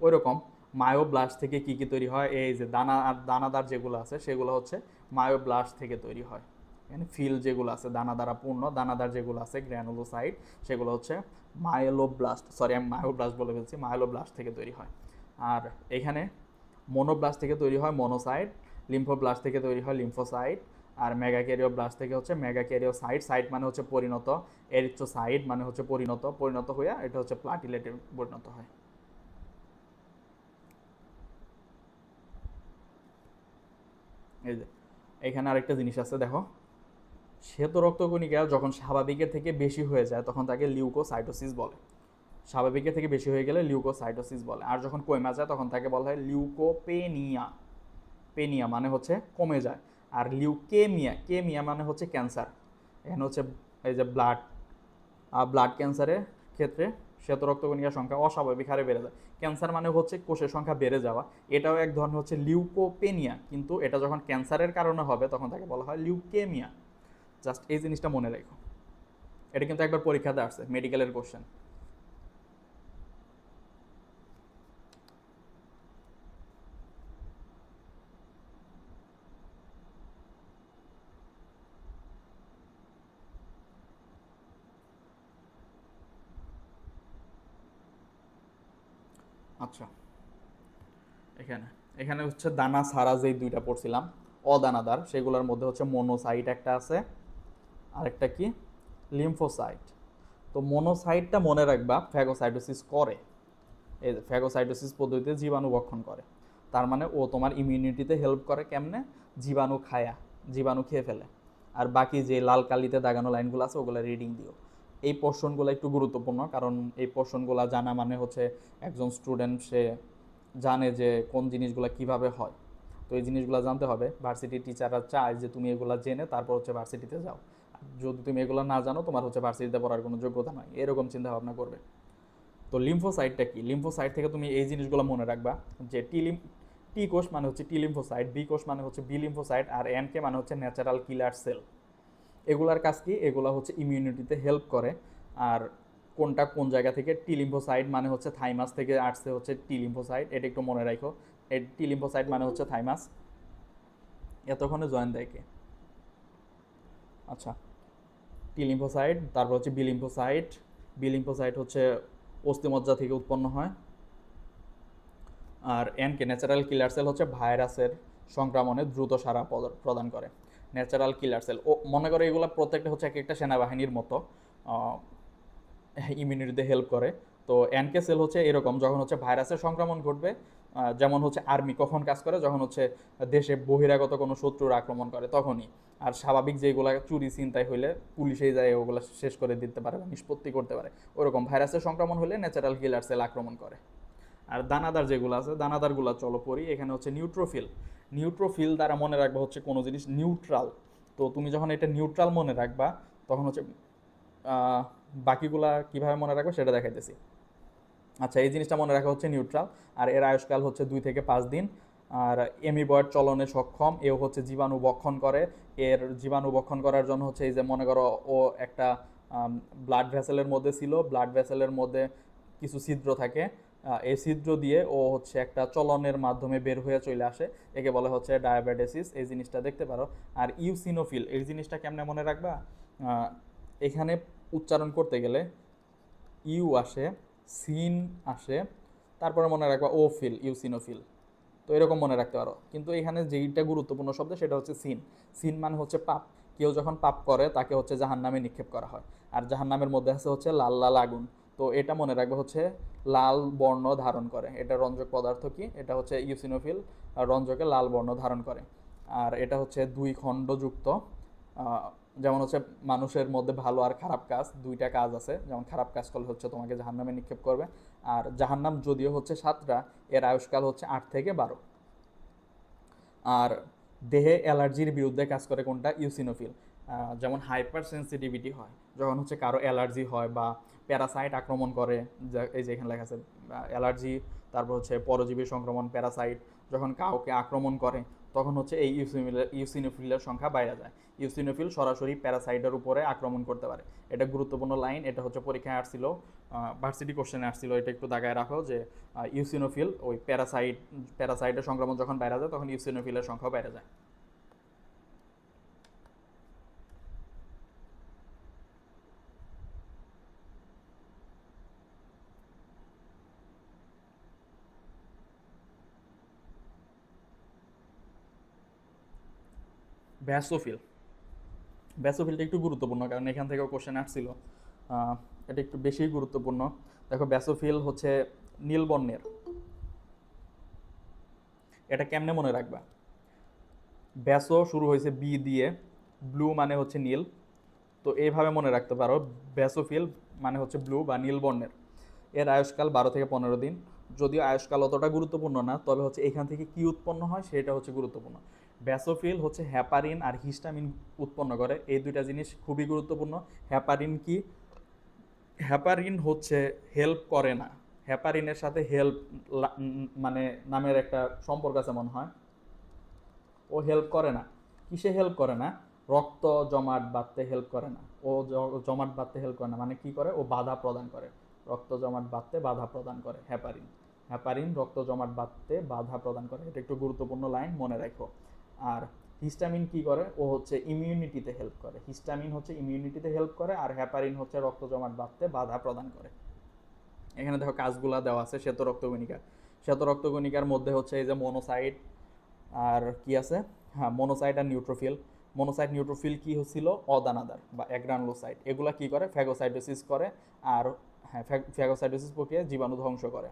ওই রকম মায়োব্লাস্ট থেকে কী কী তৈরি হয়? এই যে দানাদার যেগুলো আছে সেগুলো হচ্ছে মায়োব্লাস্ট থেকে তৈরি হয়। এখানে ফিল যেগুলো আছে দানাদারা পূর্ণ, দানাদার যেগুলো আছে গ্র্যানুলোসাইট, সেগুলো হচ্ছে মায়োলোব্লাস্ট, সরি আমি মায়োব্লাস্ট বলে ফেলছি, মায়োলোব্লাস্ট থেকে তৈরি হয়। আর এখানে মোনোব্লাস্ট থেকে তৈরি হয় মনোসাইট, লিম্ফোব্লাস্ট থেকে তৈরি হয় লিম্ফোসাইট, আর মেগাক্যারিওব্লাস্ট থেকে হচ্ছে মেগাক্যারিওসাইট। সাইট মানে হচ্ছে পরিণত, এরিথ্রোসাইট মানে হচ্ছে পরিণত, পরিণত হইয়া এটা হচ্ছে প্লাটিলেটে পরিণত হয়। এই যে এখানে আরেকটা জিনিস আছে দেখো, শ্বেত রক্তকণিকা যখন স্বাভাবিকের থেকে বেশি হয়ে যায় তখন তাকে লিউকোসাইটোসিস বলে। স্বাভাবিকের থেকে বেশি হয়ে গেলে লিউকোসাইটোসিস বলে। আর যখন কমে যায় তখন তাকে বলা হয় লিউকোপেনিয়া। পেনিয়া মানে হচ্ছে কমে যায়। আর লিউকেমিয়া, কেমিয়া মানে হচ্ছে ক্যান্সার। এখানে হচ্ছে এই যে ব্লাড ক্যান্সারের ক্ষেত্রে শ্বেত রক্তকণিকার সংখ্যা অস্বাভাবিক হারে বেড়ে যায়। ক্যান্সার মানে হচ্ছে কোষের সংখ্যা বেড়ে যাওয়া, এটাও এক ধরনের হচ্ছে লিউকোপেনিয়া, কিন্তু এটা যখন ক্যান্সারের কারণে হবে তখন তাকে বলা হয় লিউকেমিয়া। জাস্ট এই জিনিসটা মনে রেখো, এটা কিন্তু একবার পরীক্ষাতে আসছে, মেডিকেলের কোশ্চেন। আচ্ছা, এখানে এখানে হচ্ছে দানা ছাড়া যেই দুইটা পড়ছিলাম অদানাদার, সেগুলোর মধ্যে হচ্ছে মনোসাইট একটা আছে, আরেকটা কি লিম্ফোসাইট। তো মনোসাইটটা মনে রাখবা ফ্যাগোসাইটোসিস করে, এই ফ্যাগোসাইটোসিস পদ্ধতিতে জীবাণু ভক্ষণ করে। তার মানে ও তোমার ইমিউনিটিতে হেল্প করে কেমনে? জীবাণু খায়া, জীবাণু খেয়ে ফেলে। আর বাকি যে লাল কালিতে দাগানো লাইনগুলো আছে ওগুলো রিডিং দিও। এই পোর্শনগুলো একটু গুরুত্বপূর্ণ, কারণ এই পোর্শনগুলো জানা মানে হচ্ছে একজন স্টুডেন্ট সে জানে যে কোন জিনিসগুলো কিভাবে হয়। তো এই জিনিসগুলো জানতে হবে, ভার্সিটির টিচাররা চায় যে তুমি এগুলো জেনে তারপর হচ্ছে ভার্সিটিতে যাও। যদি তুমি এগুলো না জানো তোমার হচ্ছে ভার্সিটিতে পড়ার কোনো যোগ্যতা নয়, এরকম চিন্তা ভাবনা করবে। তো লিম্ফোসাইটটা কি? লিম্ফোসাইট থেকে তুমি এই জিনিসগুলো মনে রাখবা যে টি কোষ মানে হচ্ছে টি লিম্ফোসাইট, বি কোষ মানে হচ্ছে বি লিম্ফোসাইট, আর এনকে মানে হচ্ছে ন্যাচারাল কিলার সেল। এগুলার কাজ কি? এগুলা হচ্ছে ইমিউনিটিতে হেল্প করে। আর কোনটা কোন জায়গা থেকে। টি লিম্ফোসাইট মানে হচ্ছে থাইমাস থেকে আসছে হচ্ছে টি লিম্ফোসাইট, এটা একটু মনে রাখো। এই টি লিম্ফোসাইট মানে হচ্ছে থাইমাস। এতক্ষণে জয়েন দেয় কে? আচ্ছা, টি লিম্ফোসাইট, তারপর হচ্ছে বি লিম্ফোসাইট। বি লিম্ফোসাইট হচ্ছে অস্থিমজ্জা থেকে উৎপন্ন হয়। আর এনকে ন্যাচারাল কিলার সেল হচ্ছে ভাইরাসের সংক্রমণে দ্রুত সাড়া প্রদান করে। ন্যাচারাল কিলার সেল, ও মনে করে এগুলো প্রত্যেকটা হচ্ছে এক একটা সেনাবাহিনীর মতো, ইমিউনিটিতে হেল্প করে। তো এনকে সেল হচ্ছে এরকম, যখন হচ্ছে ভাইরাসের সংক্রমণ ঘটবে, যেমন হচ্ছে আর্মি কখন কাজ করে, যখন হচ্ছে দেশে বহিরাগত কোনো শত্রুর আক্রমণ করে তখনই। আর স্বাভাবিক যেগুলো চুরি ছিনতাই হইলে পুলিশেই যায় ওগুলো শেষ করে দিতে পারে বা নিষ্পত্তি করতে পারে, ওরকম ভাইরাসের সংক্রমণ হলে ন্যাচারাল কিলার সেল আক্রমণ করে। আর দানাদার যেগুলো আছে, দানাদারগুলো চলো পড়ি। এখানে হচ্ছে নিউট্রোফিল। নিউট্রোফিল দ্বারা মনে রাখবা হচ্ছে কোনো জিনিস নিউট্রাল। তো তুমি যখন এটা নিউট্রাল মনে রাখবা তখন হচ্ছে বাকিগুলা কিভাবে মনে রাখবে সেটা দেখাইতেছি। আচ্ছা, এই জিনিসটা মনে রাখা হচ্ছে নিউট্রাল। আর এর আয়ুষ্কাল হচ্ছে 2 থেকে 5 দিন। আর এমিবয়েড চলনে সক্ষম, এও হচ্ছে জীবাণু বক্ষণ করে। এর জীবাণু বক্ষণ করার জন্য হচ্ছে এই যে মনে করো ও একটা ব্লাড ভেসেলের মধ্যে ছিল, ব্লাড ভেসেলের মধ্যে কিছু ছিদ্র থাকে, এই ছিদ্র দিয়ে ও হচ্ছে একটা চলনের মাধ্যমে বের হয়ে চলে আসে, একে বলে হচ্ছে ডায়াবেটিস। এই জিনিসটা দেখতে পারো। আর ইউসিনোফিল, এই জিনিসটা কেমনে মনে রাখবা? এখানে উচ্চারণ করতে গেলে ইউ আসে, সিন আসে, তারপরে মনে রাখবা ও ফিল, ইউসিনোফিল। তো এরকম মনে রাখতে পারো। কিন্তু এখানে যেইটা গুরুত্বপূর্ণ শব্দ সেটা হচ্ছে সিন। সিন মানে হচ্ছে পাপ। কেউ যখন পাপ করে তাকে হচ্ছে জাহান্নামে নিক্ষেপ করা হয়। আর জাহান্নামের মধ্যে আছে হচ্ছে লাল লাল আগুন। তো এটা মনে রাখবে হচ্ছে লাল বর্ণ ধারণ করে। এটা রঞ্জক পদার্থ কি? এটা হচ্ছে ইউসিনোফিল, রঞ্জকে লাল বর্ণ ধারণ করে। আর এটা হচ্ছে 2 খণ্ডযুক্ত। যেমন হচ্ছে মানুষের মধ্যে ভালো আর খারাপ কাজ, 2টা কাজ আছে। যেমন খারাপ কাজ করলে হচ্ছে তোমাকে জাহান্নামে নিক্ষেপ করবে। আর জাহান্নাম যদিও হচ্ছে 7টা, এর আয়ুষ্কাল হচ্ছে 8 থেকে 12। আর দেহে অ্যালার্জির বিরুদ্ধে কাজ করে কোনটা? ইউসিনোফিল। যেমন হাইপার সেন্সিটিভিটি হয় যখন হচ্ছে কারো অ্যালার্জি হয়, বা প্যারাসাইট আক্রমণ করে, এই যে এখানে লেখা আছে অ্যালার্জি, তারপর হচ্ছে পরজীবী সংক্রমণ, প্যারাসাইট যখন কাউকে আক্রমণ করে তখন হচ্ছে এই ইউসিনোফিলের সংখ্যা বাইরে যায়। ইউসিনোফিল সরাসরি প্যারাসাইটের উপরে আক্রমণ করতে পারে। এটা গুরুত্বপূর্ণ লাইন, এটা হচ্ছে পরীক্ষায় আসছিল, ভার্সিটি কোশ্চেনে আসছিল। এটা একটু দাগায় রাখো যে ইউসিনোফিল ওই প্যারাসাইটের সংক্রমণ যখন বাইরে যায় তখন ইউসিনোফিলের সংখ্যাও বাইরে যায়। ব্যাসোফিল, ব্যাসোফিলটা একটু গুরুত্বপূর্ণ কারণ এখান থেকেও কোশ্চেন আসছিল। এটা একটু বেশি গুরুত্বপূর্ণ। দেখো ব্যাসোফিল হচ্ছে নীল বর্ণের। এটা কেমনে মনে রাখবা? ব্যাসো শুরু হয়েছে বি দিয়ে, ব্লু মানে হচ্ছে নীল। তো এইভাবে মনে রাখতে পারো, ব্যাসোফিল মানে হচ্ছে ব্লু বা নীল বর্ণের। এর আয়ুষ্কাল 12 থেকে 15 দিন। যদিও আয়ুষ্কাল অতটা গুরুত্বপূর্ণ না, তবে হচ্ছে এখান থেকে কি উৎপন্ন হয় সেটা হচ্ছে গুরুত্বপূর্ণ। ব্যাসোফিল হচ্ছে হ্যাপারিন আর হিস্টামিন উৎপন্ন করে, এই 2টা জিনিস খুবই গুরুত্বপূর্ণ। হ্যাপারিন কি? হ্যাপারিন হচ্ছে হেল্প করে না। হ্যাপারিনের সাথে হেল্প মানে নামের একটা সম্পর্ক আছে মনে হয়। ও হেল্প করে না। কিসে হেল্প করে না? রক্ত জমাট বাঁধতে হেল্প করে না। ও জমাট বাঁধতে হেল্প করে না, মানে কি করে? ও বাধা প্রদান করে। রক্ত জমাট বাঁধতে বাধা প্রদান করে হ্যাপারিন। হ্যাপারিন রক্ত জমাট বাঁধতে বাধা প্রদান করে, এটা একটু গুরুত্বপূর্ণ লাইন, মনে রাখো। আর হিস্টামিন কি করে? ও হচ্ছে ইমিউনিটিতে হেল্প করে। হিস্টামিন হচ্ছে ইমিউনিটিতে হেল্প করে, আর হ্যাপারিন হচ্ছে রক্ত জমাট বাঁধতে বাধা প্রদান করে। এখানে দেখো কাজগুলা দেওয়া আছে। শ্বেত রক্তকণিকা, শ্বেত রক্তকণিকার মধ্যে হচ্ছে এই যে মনোসাইট, আর কি আছে? হ্যাঁ, মনোসাইট আর নিউট্রোফিল। মনোসাইট নিউট্রোফিল কি হচ্ছিল? অদানাদার বা অ্যাগ্রানুলোসাইট। এগুলা কি করে? ফ্যাগোসাইটোসিস করে। আর হ্যাঁ, ফ্যাগোসাইটোসিস প্রক্রিয়ায় জীবাণু ধ্বংস করে।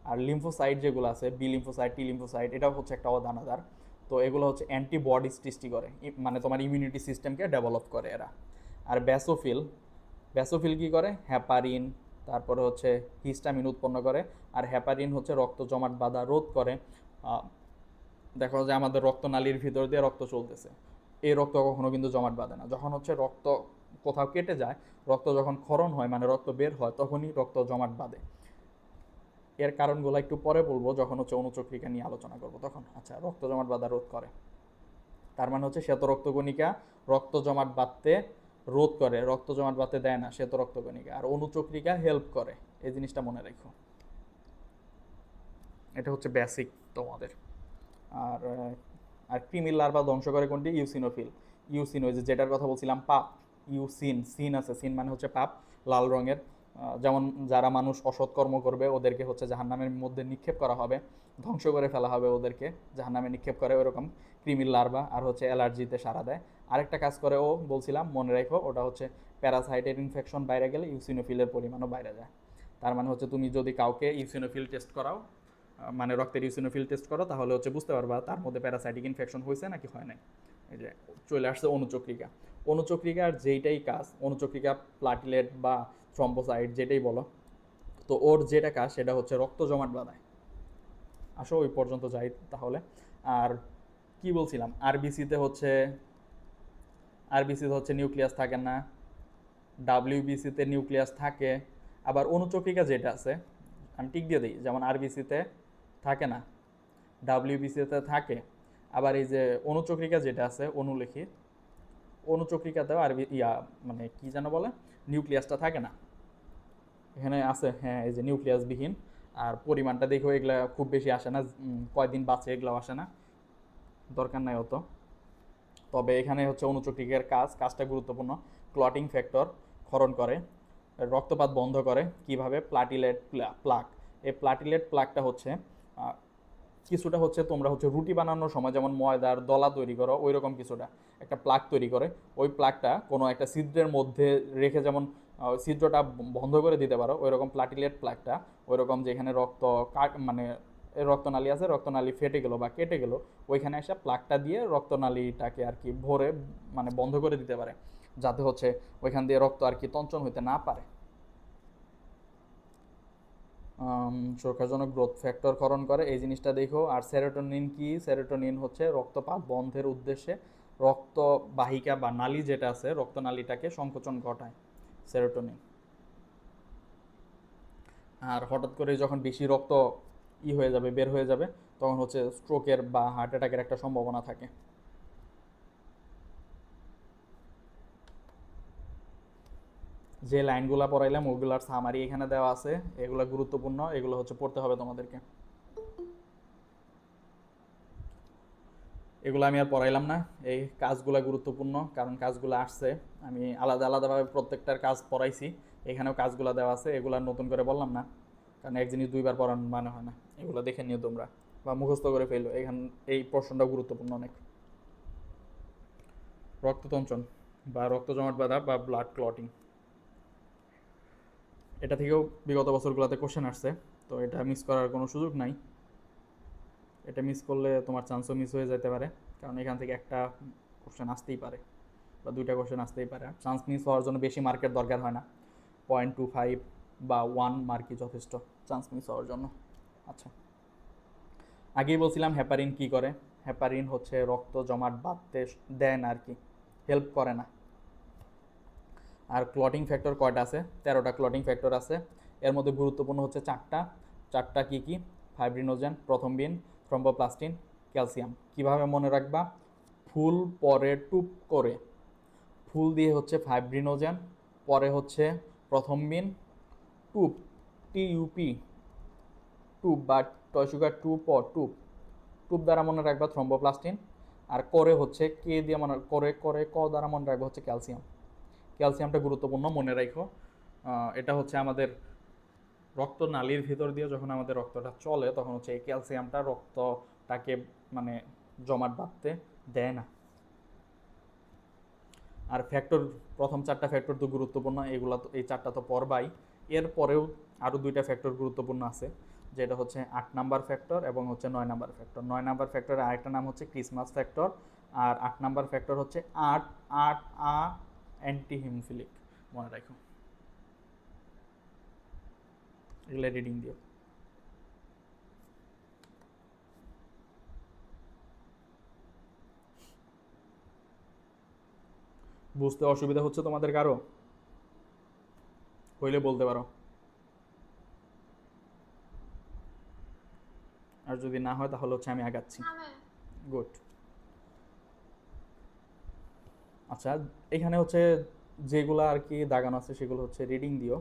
আর লিম্ফোসাইট যেগুলো আছে, বি লিম্ফোসাইট, টি লিম্ফোসাইট, এটাও হচ্ছে একটা অদানাদার। তো এগুলো হচ্ছে অ্যান্টিবডি সৃষ্টি করে, মানে তোমার ইমিউনিটি সিস্টেমকে ডেভেলপ করে এরা। আর ব্যাসোফিল, ব্যাসোফিল কি করে? হ্যাপারিন, তারপরে হচ্ছে হিস্টামিন উৎপন্ন করে। আর হ্যাপারিন হচ্ছে রক্ত জমাট বাঁধা রোধ করে। দেখো যে আমাদের রক্তনালীর ভিতর দিয়ে রক্ত চলতেছে, এই রক্ত কখনো কিন্তু জমাট বাঁধে না। যখন হচ্ছে রক্ত কোথাও কেটে যায়, রক্ত যখন ক্ষরণ হয় মানে রক্ত বের হয়, তখনই রক্ত জমাট বাঁধে। এর কারণগুলো একটু পরে বলবো যখন হচ্ছে অনুচক্রিকা নিয়ে আলোচনা করবো তখন। আচ্ছা, রক্ত জমাট বাঁধা রোধ করে, তার মানে হচ্ছে শ্বেত রক্তকণিকা রক্ত জমাট বাঁধতে রোধ করে, রক্ত জমাট বাঁধতে দেয় না, শ্বেত রক্তকণিকা। আর অনুচক্রিকা হেল্প করে, এই জিনিসটা মনে রাখো। এটা হচ্ছে বেসিক তোমাদের। আর আর ক্রিমির লার্ভা ধ্বংস করে কোনটি? ইউসিনোফিল। ইউসিন, ওই যে যেটার কথা বলছিলাম পাপ, ইউসিন, সিন আছে, সিন মানে হচ্ছে পাপ, লাল রঙের। যেমন যারা মানুষ অসৎ কর্ম করবে ওদেরকে হচ্ছে জাহান্নামের মধ্যে নিক্ষেপ করা হবে, ধ্বংস করে ফেলা হবে ওদেরকে, জাহান্নামে নিক্ষেপ করে ওরকম ক্রিমির লার্ভা। আর হচ্ছে অ্যালার্জিতে সারা দেয়। আরেকটা কাজ করে ও, বলছিলাম মনে রাখো, ওটা হচ্ছে প্যারাসাইটের ইনফেকশন বাইরে গেলে ইউসিনোফিলের পরিমাণও বাইরে যায়। তার মানে হচ্ছে তুমি যদি কাউকে ইউসিনোফিল টেস্ট করাও, মানে রক্তের ইউসিনোফিল টেস্ট করো, তাহলে হচ্ছে বুঝতে পারবা তার মধ্যে প্যারাসাইটিক ইনফেকশন হয়েছে নাকি হয় নাই। এই যে চলে আসছে অনুচক্রিকা। অনুচক্রিকার যেইটাই কাজ, অনুচক্রিকা, প্লাটিলেট বা থ্রম্বোসাইট যেটাই বলো, তো ওর যেটা কাজ সেটা হচ্ছে রক্ত জমাট বাঁধায়। আসো ওই পর্যন্ত যাই তাহলে। আর কি বলছিলাম, আরবিসিতে হচ্ছে নিউক্লিয়াস থাকে না, ডাব্লিউবিসিতে নিউক্লিয়াস থাকে। আবার অনুচক্রিকা যেটা আছে, আমি টিক দিয়ে দিই, যেমন আরবিসিতে থাকে না, ডাব্লিউবিসিতে থাকে। আবার এই যে অনুচক্রিকা যেটা আছে, অনুলেখী, অনুচক্রিকাতেও আরবি মানে কি যেন বলে, নিউক্লিয়াসটা থাকে না। এখানে আছে, হ্যাঁ, এই যে নিউক্লিয়াসবিহীন। আর পরিমাণটা দেখো, এগুলা খুব বেশি আসে না, কয়দিন বাঁচে এগুলাও আসে না, দরকার নাই অত। তবে এখানে হচ্ছে অনুচক্রিকার কাজটা গুরুত্বপূর্ণ। ক্লটিং ফ্যাক্টর ক্ষরণ করে, রক্তপাত বন্ধ করে। কিভাবে? Platelet plug. এই প্লাটিলেট প্লাকটা হচ্ছে কিছুটা হচ্ছে তোমরা হচ্ছে রুটি বানানোর সময় যেমন ময়দার দলা তৈরি করো, ওই রকম কিছুটা একটা প্লাক তৈরি করে। ওই প্লাকটা কোনো একটা ছিদ্রের মধ্যে রেখে যেমন ছিদ্রটা বন্ধ করে দিতে পারো, ওই রকম প্লাটিলেট প্লাকটা ওই রকম, যেখানে মানে রক্তনালী আছে, রক্তনালী ফেটে গেলো বা কেটে গেলো, ওইখানে এসে প্লাকটা দিয়ে রক্তনালীটাকে আর কি ভরে, মানে বন্ধ করে দিতে পারে, যাতে হচ্ছে ওইখান দিয়ে রক্ত আর কি তঞ্চন হইতে না পারে। সুরক্ষাজনক গ্রোথ ফ্যাক্টর ক্ষরণ করে, এই জিনিসটা দেখো। আর সেরোটোনিন কি? সেরোটোনিন হচ্ছে রক্তপাত বন্ধের উদ্দেশ্যে রক্তবাহিকা বা নালী যেটা আছে, রক্তনালীটাকে সংকোচন ঘটায় সেরোটোনিন। আর হঠাৎ করে যখন বেশি রক্ত হয়ে যাবে, বের হয়ে যাবে, তখন হচ্ছে স্ট্রোকের বা হার্ট অ্যাটাকের একটা সম্ভাবনা থাকে। যে লাইনগুলো পড়াইলাম ওগুলার সামারি এখানে দেওয়া আছে, এগুলো গুরুত্বপূর্ণ, এগুলো হচ্ছে পড়তে হবে তোমাদেরকে। এগুলো আমি আর পড়াইলাম না, এই কাজগুলো গুরুত্বপূর্ণ, কারণ কাজগুলো আসছে, আমি আলাদা আলাদাভাবে প্রত্যেকটার কাজ পড়াইছি, এখানেও কাজগুলো দেওয়া আছে, এগুলো নতুন করে বললাম না, কারণ এক জিনিস দুইবার পড়ানো মানে হয় না। এগুলো দেখে নিও তোমরা বা মুখস্থ করে ফেলো, এই প্রশ্নটা গুরুত্বপূর্ণ অনেক। রক্ততঞ্চন বা রক্ত জমাট বাঁধা বা ব্লাড ক্লটিং, এটা থেকেও বিগত বছরগুলোতে কোশ্চেন আসছে, তো এটা মিস করার কোনো সুযোগ নাই। এটা মিস করলে তোমার চান্সও মিস হয়ে যেতে পারে, কারণ এখান থেকে একটা কোশ্চেন আসতেই পারে বা দুইটা কোশ্চেন আসতেই পারে। চান্স মিস হওয়ার জন্য বেশি মার্কের দরকার হয় না, 0.25 বা 1 মার্কই যথেষ্ট চান্স মিস হওয়ার জন্য। আচ্ছা, আগেই বলছিলাম হেপারিন কি করে। হেপারিন হচ্ছে রক্ত জমাট বাঁধতে দেয় না আর কি, হেল্প করে না। আর ক্লটিং ফ্যাক্টর কয়টা আছে? 13টা ক্লটিং ফ্যাক্টর আছে। এর মধ্যে গুরুত্বপূর্ণ হচ্ছে চারটা কি কি? Fibrinogen, প্রথমবিন, thromboplastin, calcium. কিভাবে মনে রাখবা? ফুল পরে টুপ করে, ফুল দিয়ে হচ্ছে ফাইব্রিনোজেন, পরে হচ্ছে প্রথমবিন, টুপ, টিইউপি, টুপ বা টয় সুগার টুপ ও টুপ, টুপ দ্বারা মনে রাখবা থ্রম্বোপ্লাস্টিন। আর করে হচ্ছে কে দিয়ে মনে করে ক দ্বারা মনে রাখবা হচ্ছে ক্যালসিয়াম। ক্যালসিয়ামটা গুরুত্বপূর্ণ, মনে রাখো। এটা হচ্ছে আমাদের রক্তনালীর ভিতর দিয়ে যখন আমাদের রক্তটা চলে, তখন হচ্ছে এই ক্যালসিয়ামটা রক্তটাকে মানে জমাট বাঁধতে দেয় না। আর ফ্যাক্টর, প্রথম 4টা ফ্যাক্টর তো গুরুত্বপূর্ণ, এগুলো তো, এই 4টা তো পড়বাই। এরপরেও আরও 2টা ফ্যাক্টর গুরুত্বপূর্ণ আছে, যেটা হচ্ছে 8 নাম্বার ফ্যাক্টর এবং হচ্ছে 9 নাম্বার ফ্যাক্টর। 9 নাম্বার ফ্যাক্টরের আরেকটা নাম হচ্ছে ক্রিসমাস ফ্যাক্টর, আর 8 নাম্বার ফ্যাক্টর হচ্ছে আট আট আ অ্যান্টি হিমোফিলিক। মনে রাখো, এগুলো রিডিং দিও। বুঝতে অসুবিধা হচ্ছে তোমাদের কারো? হইলে বলতে পারো, আর যদি না হয় তাহলে হচ্ছে আমি আগাচ্ছি। গুড। আচ্ছা, এখানে হচ্ছে যেগুলো আর কি দাগানো আছে সেগুলো হচ্ছে রিডিং দিও।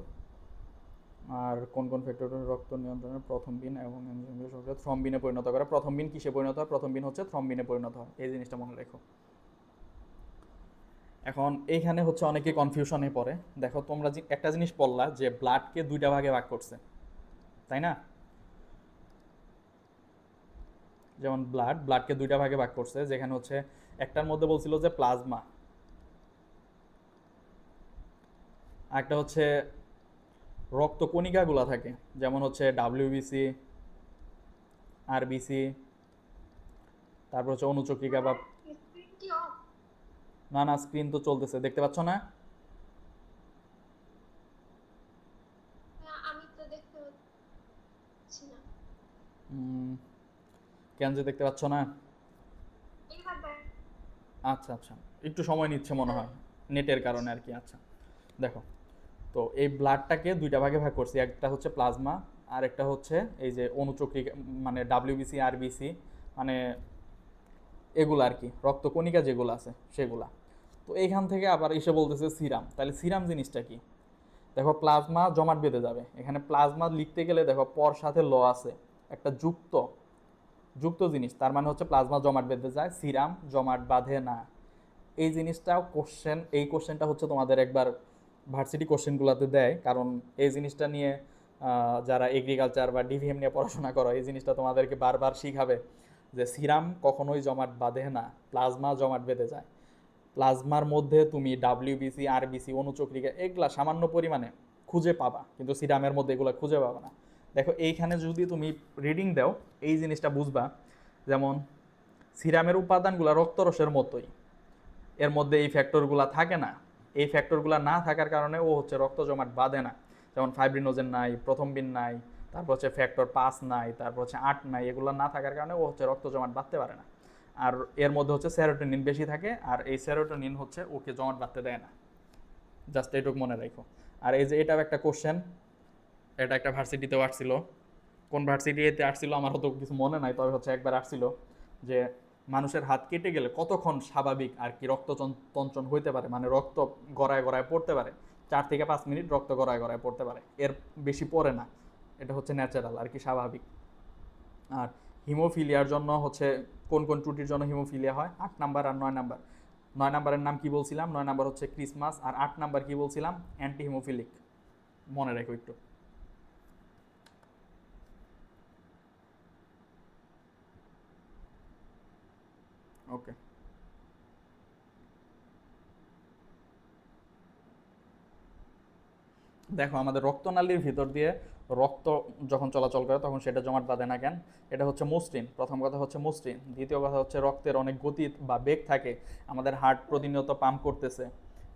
আর কোন কোন ফ্যাক্টর রক্ত নিয়ন্ত্রণের প্রথম বিন এবং থ্রম্বিনে পরিণত করে। প্রথম বিন কিসে পরিণত হয়? প্রথম বিন হচ্ছে থ্রম্বিনে পরিণত হয়, এই জিনিসটা মনে রেখো। এখন এইখানে হচ্ছে অনেকে কনফিউশনে পড়ে। দেখো তোমরা একটা জিনিস বললা যে ব্লাডকে দুইটা ভাগে ভাগ করছে, তাই না? যেমন ব্লাডকে দুইটা ভাগে ভাগ করছে, যেখানে হচ্ছে একটার মধ্যে বলছিল যে প্লাজমা, আর একটা হচ্ছে রক্ত কণিকাগুলা থাকে, যেমন হচ্ছে ডাব্লিউবিসি, আরবিসি, তারপর হচ্ছে অনুচক্রিকা বা। স্ক্রিন কি অফ? না না, স্ক্রিন তো চলতেছে, দেখতে পাচ্ছ না? আমি তো দেখতে পাচ্ছি না। উম, কেন যে দেখতে পাচ্ছ না? এইবার আচ্ছা আচ্ছা, একটু সময় নিচ্ছে মনে হয়, নেটের কারণে আর কি। আচ্ছা দেখো, তো এই ব্লাডটাকে দুইটা ভাগে ভাগ করছি, একটা হচ্ছে প্লাজমা আর একটা হচ্ছে এই যে অনুচক্রিকা, মানে ডাব্লিউবিসি, আরবিসি, মানে এগুলো আর কি, রক্তকণিকা যেগুলো আছে সেগুলা। তো এইখান থেকে আবার এসে বলতেছে সিরাম, তাহলে সিরাম জিনিসটা কি? দেখো প্লাজমা জমাট বেঁধে যাবে, এখানে প্লাজমা লিখতে গেলে দেখো পর সাথে ল আছে, একটা যুক্ত যুক্ত জিনিস, তার মানে হচ্ছে প্লাজমা জমাট বেঁধে যায়, সিরাম জমাট বাঁধে না। এই জিনিসটাও কোশ্চেন, এই কোশ্চেনটা হচ্ছে তোমাদের একবার ভার্সিটি কোশ্চেনগুলোতে দেয়, কারণ এই জিনিসটা নিয়ে যারা এগ্রিকালচার বা ডিভিএম নিয়ে পড়াশোনা করো, এই জিনিসটা তোমাদেরকে বারবার শিখাবে যে সিরাম কখনোই জমাট বাঁধে না, প্লাজমা জমাট বেঁধে যায়। প্লাজমার মধ্যে তুমি ডাব্লিউবিসি, আরবিসি, অনুচক্রিকা এগুলা সামান্য পরিমাণে খুঁজে পাবা, কিন্তু সিরামের মধ্যে এগুলো খুঁজে পাবা না। দেখো এইখানে যদি তুমি রিডিং দাও, এই জিনিসটা বুঝবা। যেমন সিরামের উপাদানগুলো রক্তরসের মতোই, এর মধ্যে এই ফ্যাক্টরগুলো থাকে না। এই ফ্যাক্টরগুলো না থাকার কারণে ও হচ্ছে রক্ত জমাট বাঁধে না। যেমন ফাইব্রিনোজেন নাই, প্রথম বিন নাই, তারপর হচ্ছে ফ্যাক্টর 5 নাই, তারপর হচ্ছে 8 নাই, এগুলো না থাকার কারণে ও হচ্ছে রক্ত জমাট বাঁধতে পারে না। আর এর মধ্যে হচ্ছে সেরোটোনিন বেশি থাকে, আর এই সেরোটোনিন হচ্ছে ওকে জমাট বাঁধতে দেয় না। জাস্ট এইটুকু মনে রাখো। আর এই যে এটাও একটা কোশ্চেন, এটা একটা ভার্সিটিতেও আসছিল। কোন ভার্সিটিতে আসছিল আমার অত কিছু মনে নাই, তবে হচ্ছে একবার আসছিল যে মানুষের হাত কেটে গেলে কতক্ষণ স্বাভাবিক আর কি রক্ত তঞ্চন হইতে পারে, মানে রক্ত গড়ায় গড়ায় পড়তে পারে। 4 থেকে 5 মিনিট রক্ত গড়ায় গড়ায় পড়তে পারে, এর বেশি পড়ে না। এটা হচ্ছে ন্যাচারাল আর কি, স্বাভাবিক। আর হিমোফিলিয়ার জন্য হচ্ছে কোন কোন ত্রুটির জন্য হিমোফিলিয়া হয়? 8 নাম্বার আর 9 নাম্বার। 9 নাম্বারের নাম কি বলছিলাম? 9 নাম্বার হচ্ছে ক্রিসমাস, আর 8 নাম্বার কি বলছিলাম? Anti haemophilic. মনে রেখো একটু। ওকে, দেখো আমাদের রক্তনালীর ভিতর দিয়ে রক্ত যখন চলাচল করে তখন সেটা জমাট বাঁধে না কেন? এটা হচ্ছে মসৃণ, প্রথম কথা হচ্ছে মসৃণ। দ্বিতীয় কথা হচ্ছে রক্তের অনেক গতি বা বেগ থাকে, আমাদের হার্ট প্রতিনিয়ত পাম্প করতেছে।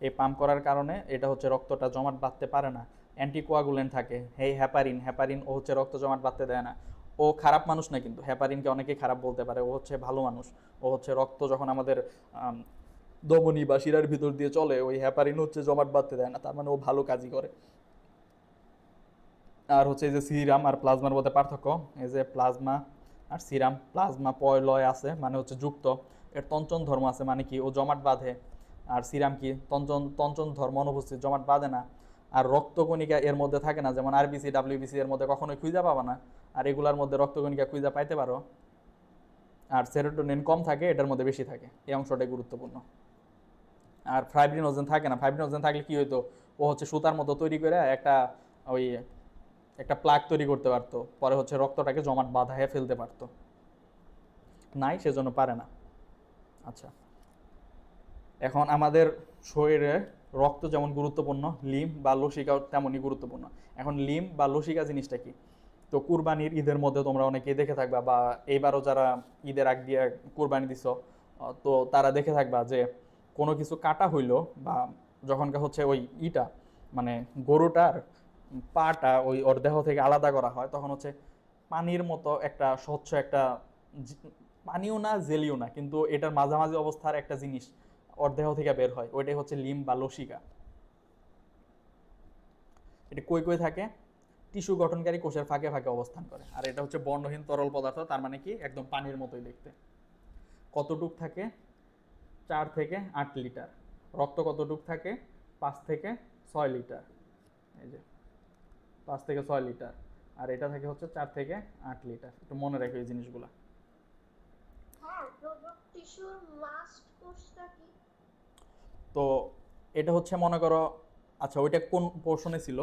এই পাম্প করার কারণে এটা হচ্ছে রক্তটা জমাট বাঁধতে পারে না। অ্যান্টিকোয়াগুলেন্ট থাকে, এই হ্যাপারিন, হ্যাপারিন ও হচ্ছে রক্ত জমাট বাঁধতে দেয় না। ও খারাপ মানুষ না, কিন্তু হ্যাপারিনকে অনেকে খারাপ বলতে পারে, ও হচ্ছে ভালো মানুষ। ও হচ্ছে রক্ত যখন আমাদের ধমনী বা শিরার ভিতর দিয়ে চলে, ওই হ্যাপারিন হচ্ছে জমাট বাঁধতে দেয় না, তার মানে ও ভালো কাজই করে। আর হচ্ছে এই যে সিরাম আর প্লাজমার মধ্যে পার্থক্য, এই যে প্লাজমা আর সিরাম, প্লাজমা পয়লয় আছে মানে হচ্ছে যুক্ত, এর তঞ্চন ধর্ম আছে মানে কি ও জমাট বাঁধে। আর সিরাম কি তঞ্চন তঞ্চন ধর্ম অনুপস্থিত, জমাট বাঁধে না। আর রক্তকণিকা এর মধ্যে থাকে না, যেমন আরবিসি, ডাব্লিউবিসি এর মধ্যে কখনোই খুঁজে পাবা না, আর এগুলার মধ্যে রক্তকণিকা খুঁজে পাইতে পারো। আর সেরোটোনিন কম থাকে, এটার মধ্যে বেশি থাকে, এই অংশটাই গুরুত্বপূর্ণ। আর ফাইব্রিনোজেন থাকে না, ফাইব্রিনোজেন থাকলে কি হইতো? ও হচ্ছে সুতার মতো তৈরি করে একটা ওই একটা প্লাগ তৈরি করতে পারতো, পরে হচ্ছে রক্তটাকে জমাট বাঁধায় ফেলতে পারতো। নাই, সেজন্য পারে না। আচ্ছা, এখন আমাদের শরীরে রক্ত যেমন গুরুত্বপূর্ণ, লিম বা লসিকাও তেমনই গুরুত্বপূর্ণ। এখন লিম বা লসিকা জিনিসটা কি? তো কুরবানির ঈদের মধ্যে তোমরা অনেকেই দেখে থাকবা, বা এইবারও যারা ঈদের আগ দিয়ে কুরবানি দিছ, তো তারা দেখে থাকবা যে কোনো কিছু কাটা হইলো, বা যখনকার হচ্ছে ওই ইটা, মানে গরুটার পাটা ওই ওর দেহ থেকে আলাদা করা হয়, তখন হচ্ছে পানির মতো একটা স্বচ্ছ একটা পানিও না জেলিও না, কিন্তু এটার মাঝামাঝি অবস্থার একটা জিনিস ওর দেহ থেকে বের হয়, ওইটাই হচ্ছে লিম বা লসিকা। এটা কই কই থাকে? টিস্যু গঠনকারী কোষের ফাঁকে ফাঁকে অবস্থান করে, আর এটা হচ্ছে বর্ণহীন তরল পদার্থ, তার মানে কি একদম পানির মতোই দেখতে। কতটুক থাকে? 4 থেকে 8 লিটার। রক্ত কতটুক থাকে? 5 থেকে 6 লিটার, এই যে 5 থেকে 6 লিটার, আর এটা থাকে হচ্ছে 4 থেকে 8 লিটার। একটু মনে রাখো এই জিনিসগুলা। হ্যাঁ, যোজক টিস্যুর মাস্ট কোষটা কি? তো এটা হচ্ছে মনে করো, আচ্ছা ওইটা কোন পোর্শনে ছিল?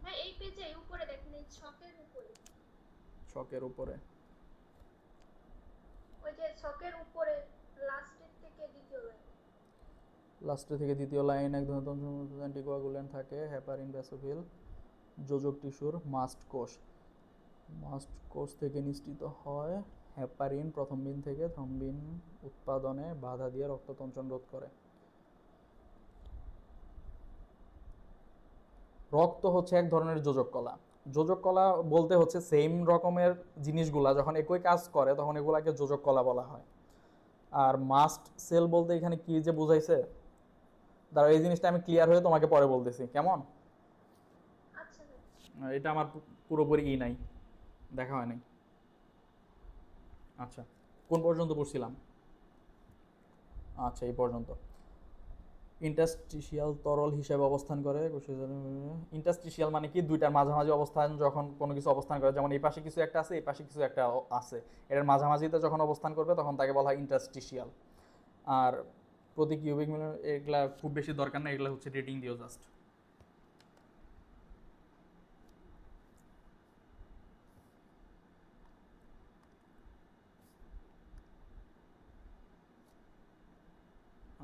হ্যাঁ, এই পেজে উপরে দেখেন, এই ছকের উপরে। শকের উপরে, ওই যে ছকের উপরে লাস্টের থেকে দ্বিতীয় লাইন। লাস্টে থেকে দ্বিতীয় লাইন, এক ধরনের অ্যান্টিকোয়াগুলেন্ট থাকে, হেপারিন, ব্যাসোফিল, যোজক টিস্যুর মাস্ট কোষ। মাস্ট কোষ থেকে নিঃসৃত হয় হেপারিন প্রথম বিন থেকে থ্রম্বিন উৎপাদনে বাধা দিয়ে রক্ততঞ্চন রোধ করে। রক্ত হচ্ছে এক ধরনের যোজক কলা। যোজক কলা বলতে হচ্ছে সেম রকমের জিনিসগুলা যখন একই কাজ করে তখন এগুলাকে যোজক কলা বলা হয়। আর মাস্ট সেল বলতে এখানে কি যে বুঝাইছে, দাঁড়াও এই জিনিসটা আমি ক্লিয়ার হয়ে তোমাকে পরে বলতেছি, কেমন? আচ্ছা ভাই। এটা আমার পুরোপুরি নাই, দেখা হয় নাই। আচ্ছা, কোন পর্যন্ত পড়ছিলাম? আচ্ছা, এই পর্যন্ত। ইন্টারস্টিশিয়াল তরল হিসেবে অবস্থান করে। ইন্টারস্টিশিয়াল মানে কি? দুইটার মাঝামাঝি অবস্থান যখন কোনো কিছু অবস্থান করে, যেমন এই পাশে কিছু একটা আছে, এই পাশে কিছু একটা আছে, এটার মাঝামাঝিতে যখন অবস্থান করবে তখন তাকে বলা হয় ইন্টারস্টিশিয়াল। আর প্রতি কিউবিক মিটার, এগুলা খুব বেশি দরকার না, এগুলা হচ্ছে রিডিং দিও জাস্ট।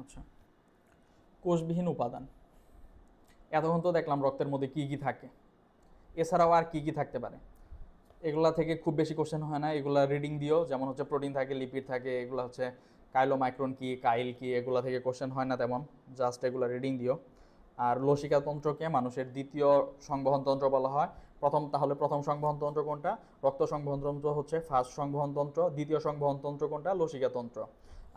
আচ্ছা, কোষবিহীন উপাদান। এতক্ষণ তো দেখলাম রক্তের মধ্যে কি কি থাকে, এছাড়াও আর কি কি থাকতে পারে। এগুলা থেকে খুব বেশি কোশ্চেন হয় না, এগুলা রিডিং দিও, যেমন হচ্ছে প্রোটিন থাকে, লিপিড থাকে, এগুলো হচ্ছে কাইলোমাইক্রন কি, কাইল কি, এগুলা থেকে কোশ্চেন হয় না তেমন, জাস্ট এগুলা রিডিং দিও। আর লসিকা তন্ত্রকে মানুষের দ্বিতীয় সংবহন তন্ত্র বলা হয়। প্রথম সংবহন তন্ত্র কোনটা? রক্ত সংবহন তন্ত্র হচ্ছে ফার্স্ট সংবহন তন্ত্র। দ্বিতীয় সংবহন তন্ত্র কোনটা? লসিকা তন্ত্র।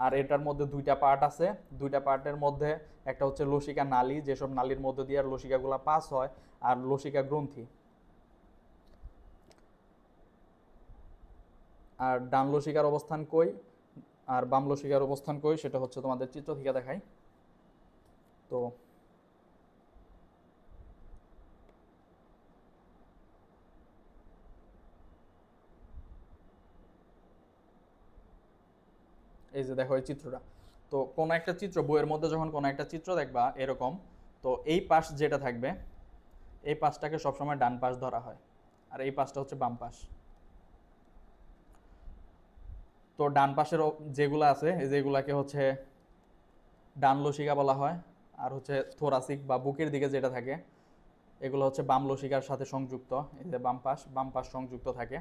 আর এটার মধ্যে দুইটা পার্ট আছে, দুইটা পার্টের মধ্যে একটা হচ্ছে লসিকা নালী, যেসব নালীর মধ্যে দিয়ে আর লসিকাগুলা পাস হয়, আর লসিকা গ্রন্থি। আর ডান লসিকার অবস্থান কই আর বাম লসিকার অবস্থান কই সেটা হচ্ছে তোমাদের চিত্র থেকে দেখাই। তো এই যে দেখো এই চিত্রটা, তো কোনো একটা চিত্র বইয়ের মধ্যে যখন কোনো একটা চিত্র দেখবা এরকম, তো এই পাশ যেটা থাকবে এই পাশটাকে সবসময় ডান পাশ ধরা হয়, আর এই পাশটা হচ্ছে বাম পাশ। তো ডান পাশের যেগুলো আছে এই যেগুলাকে হচ্ছে ডান লসিকা বলা হয়, আর হচ্ছে থোরাসিক বা বুকের দিকে যেটা থাকে এগুলো হচ্ছে বাম লসিকার সাথে সংযুক্ত। এই যে বাম পাশ সংযুক্ত থাকে।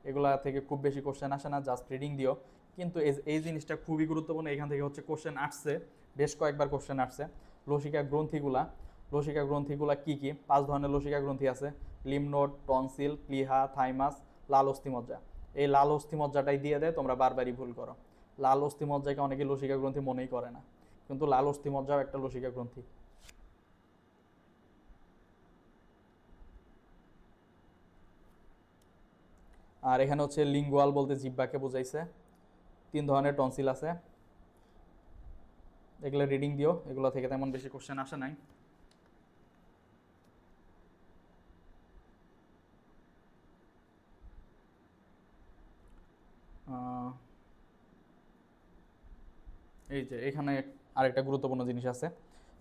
এগুলা থেকে খুব বেশি কোশ্চেন আসে না, জাস্ট রিডিং দিও। কিন্তু এই জিনিসটা খুবই গুরুত্বপূর্ণ, এখান থেকে হচ্ছে কোশ্চেন আসছে, বেশ কয়েকবার কোশ্চেন আসছে। লসিকা গ্রন্থিগুলা, লসিকা গ্রন্থিগুলা কি কি? 5 ধরনের লসিকা গ্রন্থি আছে: লিমনোড, টনসিল, প্লিহা, থাইমাস, লাল অস্থিমজ্জা। এই লাল অস্থিমজ্জাটাই দিয়ে দেয়, তোমরা বারবারই ভুল করো। লাল অস্থিমজ্জাকে অনেকে লসিকা গ্রন্থি মনেই করে না, কিন্তু লাল অস্থিমজ্জাও একটা লসিকা গ্রন্থি। আর এখানে হচ্ছে লিঙ্গুয়াল বলতে জিহ্বাকে বোঝাইছে। 3 ধরনের টনসিল আছে, এগুলো রিডিং দিও, এগুলো থেকে তেমন বেশি কোশ্চেন আসে নাই। এই যে এখানে আরেকটা গুরুত্বপূর্ণ জিনিস আছে,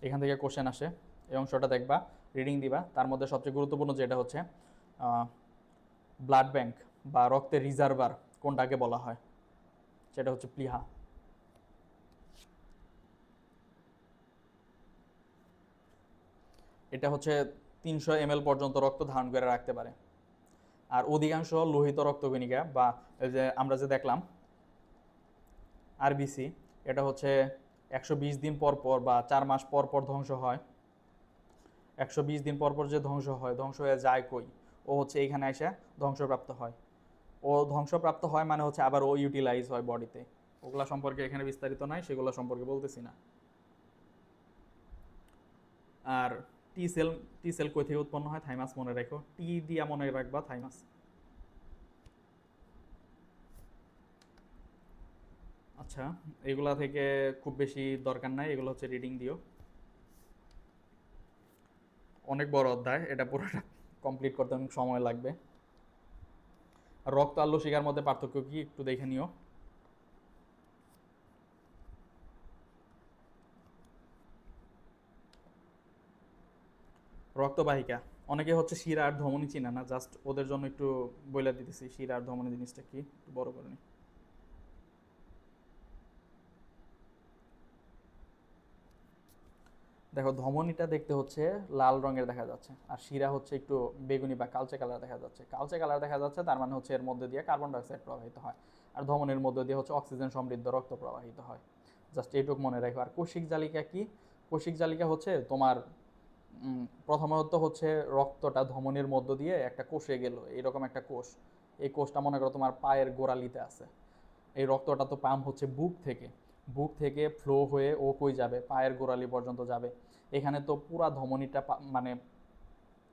এখান থেকে কোশ্চেন আসে, এই অংশটা দেখবা, রিডিং দিবা। তার মধ্যে সবচেয়ে গুরুত্বপূর্ণ যেটা হচ্ছে ব্লাড ব্যাংক বা রক্তের রিজার্ভার কোনটাকে বলা হয়, সেটা হচ্ছে প্লিহা। এটা হচ্ছে 300 ml পর্যন্ত রক্ত ধারণ করে রাখতে পারে। আর অধিকাংশ লোহিত রক্তকণিকা বা এই যে আমরা যে দেখলাম আরবিসি, এটা হচ্ছে 120 দিন পর পর বা 4 মাস পর পর ধ্বংস হয়। 120 দিন পর পর যে ধ্বংস হয়ে যায় কই? ও হচ্ছে এইখানে এসে ধ্বংসপ্রাপ্ত হয়। ও ধ্বংসপ্রাপ্ত হয় মানে হচ্ছে আবার ও ইউটিলাইজ হয় বডিতে। ওগুলা সম্পর্কে এখানে বিস্তারিত নাই, সেগুলো সম্পর্কে বলতেছি না। আর টি সেল, টি সেল কই থেকে উৎপন্ন হয়? থাইমাস, মনে রাখো, টি দিয়া মনে রাখবা, থাইমাস। আচ্ছা, এগুলা থেকে খুব বেশি দরকার নাই, এগুলো হচ্ছে রিডিং দিও। অনেক বড় অধ্যায়, এটা পুরোটা কমপ্লিট করতে অনেক সময় লাগবে। আর রক্ত আর লসিকার মধ্যে পার্থক্য কি একটু দেখে নিও। রক্তবাহিকা, অনেকে হচ্ছে শিরা আর ধমনী চিনে না, জাস্ট ওদের জন্য একটু বলে দিতেছি শিরা আর ধমনী জিনিসটা কি, একটু বড় করে নি। দেখো, ধমনীটা দেখতে হচ্ছে লাল রঙের দেখা যাচ্ছে, আর শিরা হচ্ছে একটু বেগুনি বা কালচে কালার দেখা যাচ্ছে। কালচে কালার দেখা যাচ্ছে তার মানে হচ্ছে এর মধ্যে দিয়ে কার্বন ডাইঅক্সাইড প্রবাহিত হয়, আর ধমনীর মধ্যে দিয়ে হচ্ছে অক্সিজেন সমৃদ্ধ রক্ত প্রবাহিত হয়। জাস্ট এইটুকু মনে রাখো। আর কোষিক জালিকা কি? কোষিক জালিকা হচ্ছে তোমার প্রথমত হচ্ছে রক্তটা ধমনীর মধ্য দিয়ে একটা কোষে গেল, এইরকম একটা কোষ। এই কোষটা মনে করো তোমার পায়ের গোড়ালিতে আছে। এই রক্তটা তো পাম্প হচ্ছে বুক থেকে, বুক থেকে ফ্লো হয়ে ও কই যাবে, পায়ের গোড়ালি পর্যন্ত যাবে। এখানে তো পুরা ধমনীটা মানে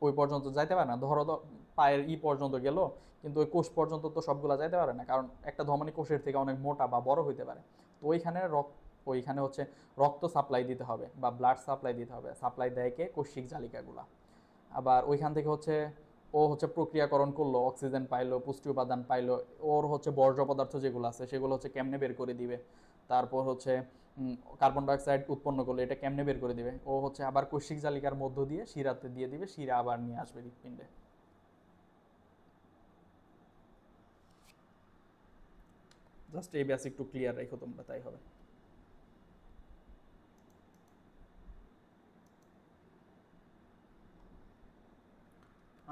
ওই পর্যন্ত যাইতে পারে না। ধরো তো পায়ের পর্যন্ত গেল, কিন্তু ওই কোষ পর্যন্ত তো সবগুলা যাইতে পারে না, কারণ একটা ধমনী কোষের থেকে অনেক মোটা বা বড় হইতে পারে। তো ওইখানে হচ্ছে রক্ত সাপ্লাই দিতে হবে বা ব্লাড সাপ্লাই দিতে হবে। সাপ্লাই দেয় কে? কোষিক জালিকাগুলা। আবার ওইখান থেকে হচ্ছে ও হচ্ছে প্রক্রিয়াকরণ করলো, অক্সিজেন পাইলো, পুষ্টি উপাদান পাইলো, ওর হচ্ছে বর্জ্য পদার্থ যেগুলো আছে সেগুলো হচ্ছে কেমনে বের করে দিবে। তারপর হচ্ছে কার্বন ডাইঅক্সাইড উৎপন্ন করলে এটা কেমনে বের করে দিবে, ও হচ্ছে আবার কৈশিক জালিকার মধ্য দিয়ে শিরাতে দিয়ে দিবে, শিরা আবার নিয়ে আসবে হৃৎপিণ্ডে। জাস্ট এই বেসিক একটু ক্লিয়ার রাখো তোমরা, তাই হবে।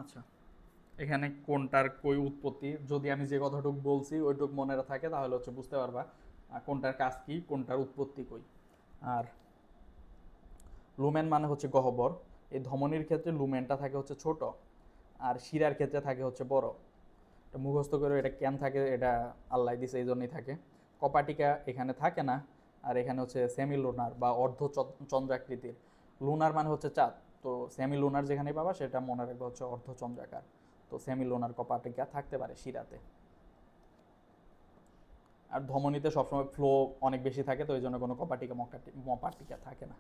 আচ্ছা, এখানে কোনটার কই উৎপত্তি, যদি আমি যে কথাটুকু বলছি ওইটুকু মনে থাকে তাহলে হচ্ছে বুঝতে পারবা কোনটার কাজ কি, কোনটার উৎপত্তি কই। আর লুমেন মানে হচ্ছে গহ্বর। এই ধমনির ক্ষেত্রে লুমেনটা থাকে হচ্ছে ছোট, আর শিরার ক্ষেত্রে থাকে হচ্ছে বড়। এটা মুখস্থ করে, এটা কেন থাকে এটা আল্লাহ দিছে, এই জন্যই থাকে। কপাটিকা এখানে থাকে না। আর এখানে হচ্ছে সেমি লুনার বা অর্ধ চন্দ্রাকৃতির। লুনার মানে হচ্ছে চাঁদ। তো সেমি লুনার যেখানে পাবা সেটা মনে রাখবে হচ্ছে অর্ধ চন্দ্রাকার। তো সেমি লুনার কপাটিকা থাকতে পারে শিরাতে। আর ধমনীতে সবসময় ফ্লো অনেক বেশি থাকে, তো এই জন্য কোনো কপাটিকা মপাটিকা থাকে না।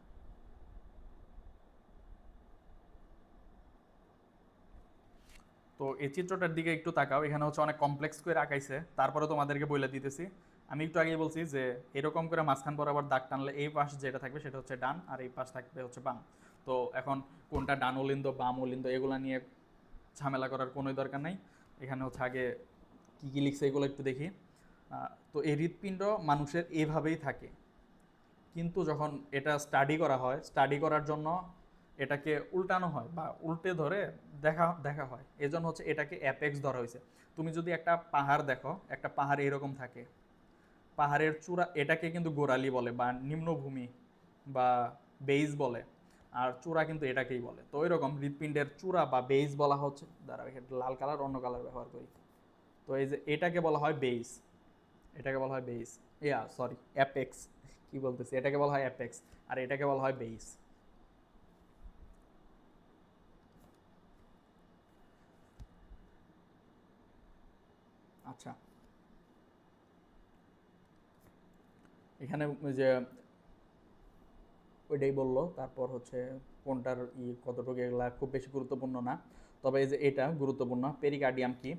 তো এই চিত্রটার দিকে একটু তাকাও, এখানে হচ্ছে অনেক কমপ্লেক্স করে আঁকাইছে, তারপরে তোমাদেরকে বলে দিতেছি। আমি একটু আগেই বলছি যে এরকম করে মাঝখান বরাবর দাগ টানলে এই পাশ যেটা থাকবে সেটা হচ্ছে ডান, আর এই পাশ থাকবে হচ্ছে বাম। তো এখন কোনটা ডান অলিন্দ বাম অলিন্দ এগুলো নিয়ে ঝামেলা করার কোনোই দরকার নাই। এখানে হচ্ছে আগে কী কী লিখছে এগুলো একটু দেখি। তো এই হৃৎপিণ্ড মানুষের এভাবেই থাকে, কিন্তু যখন এটা স্টাডি করা হয়, স্টাডি করার জন্য এটাকে উল্টানো হয় বা উল্টে ধরে দেখা দেখা হয়, এজন্য হচ্ছে এটাকে অ্যাপেক্স ধরা হয়েছে। তুমি যদি একটা পাহাড় দেখো, একটা পাহাড় এরকম থাকে, পাহাড়ের চূড়া এটাকে কিন্তু গোড়ালি বলে বা নিম্নভূমি বা বেইস বলে, আর চূড়া কিন্তু এটাকেই বলে। তো ওই রকম হৃৎপিণ্ডের চূড়া বা বেইস বলা হচ্ছে, দাঁড়াও এখানে লাল কালার অন্য কালার ব্যবহার করি। তো এই যে এটাকে বলা হয় বেইস, এটাকে বলা হয় বেইস, সরি অ্যাপেক্স, কি বলতেছি, এটাকে বলা হয় অ্যাপেক্স, আর এটাকে বলা হয় বেইস। আচ্ছা, এখানে ওই যে ওইটাই বললো, তারপর হচ্ছে কোনটার কতটুকু, এগুলা খুব বেশি গুরুত্বপূর্ণ না। তবে এই যে এটা গুরুত্বপূর্ণ, পেরিকার্ডিয়াম কি?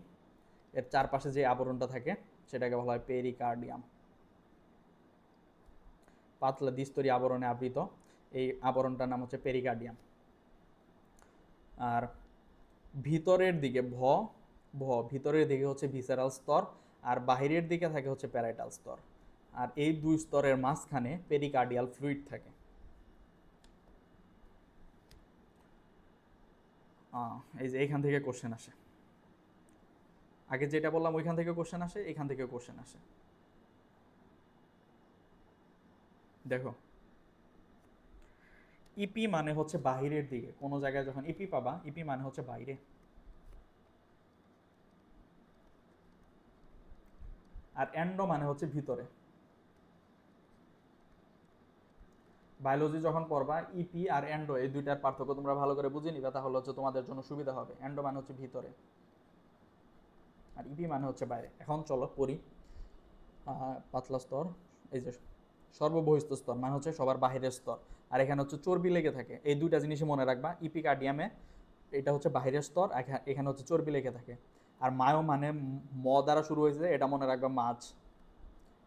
এর চারপাশে যে আবরণটা থাকে সেটাকে বলা হয় পেরিকার্ডিয়াম। পাতলা দ্বিস্তরী আবরণে আবৃত এই আবরণটার নাম হচ্ছে পেরিকার্ডিয়াম। আর ভিতরের দিকে ভিতরের দিকে হচ্ছে ভিসেরাল স্তর, আর বাহিরের দিকে থাকে হচ্ছে প্যারাইটাল স্তর। আর এই দুই স্তরের মাঝখানে পেরিকার্ডিয়াল ফ্লুইড থাকে। এই যে এখান থেকে কোশ্চেন আসে, আগে যেটা বললাম ওইখান থেকে কোশ্চেন আসে, এখান থেকে কোশ্চেন আসে। দেখো, ইপি মানে হচ্ছে বাহিরের দিকে, কোনো জায়গায় যখন ইপি পাবা, ইপি মানে হচ্ছে বাইরে। আর এন্ডো মানে হচ্ছে ভিতরে। বায়োলজি যখন পড়বা, ইপি আর এন্ডো এই দুইটার পার্থক্য তোমরা ভালো করে বুঝে নিবে, তাহলে হচ্ছে তোমাদের জন্য সুবিধা হবে। এন্ডো মানে হচ্ছে ভিতরে, আর ইপি মানে হচ্ছে বাইরে। এখন চলো পড়ি। পাতলা স্তর, এই যে সর্ববহিস্থ স্তর মানে হচ্ছে সবার বাহিরের স্তর, আর এখানে হচ্ছে চর্বি লেগে থাকে। এই দুইটা জিনিসই মনে রাখবা। ইপিকার্ডিয়ামে এটা হচ্ছে বাহিরের স্তর, এখানে হচ্ছে চর্বি লেগে থাকে। আর মায়ো মানে ম দ্বারা শুরু হয়েছে, এটা মনে রাখবা মাছ,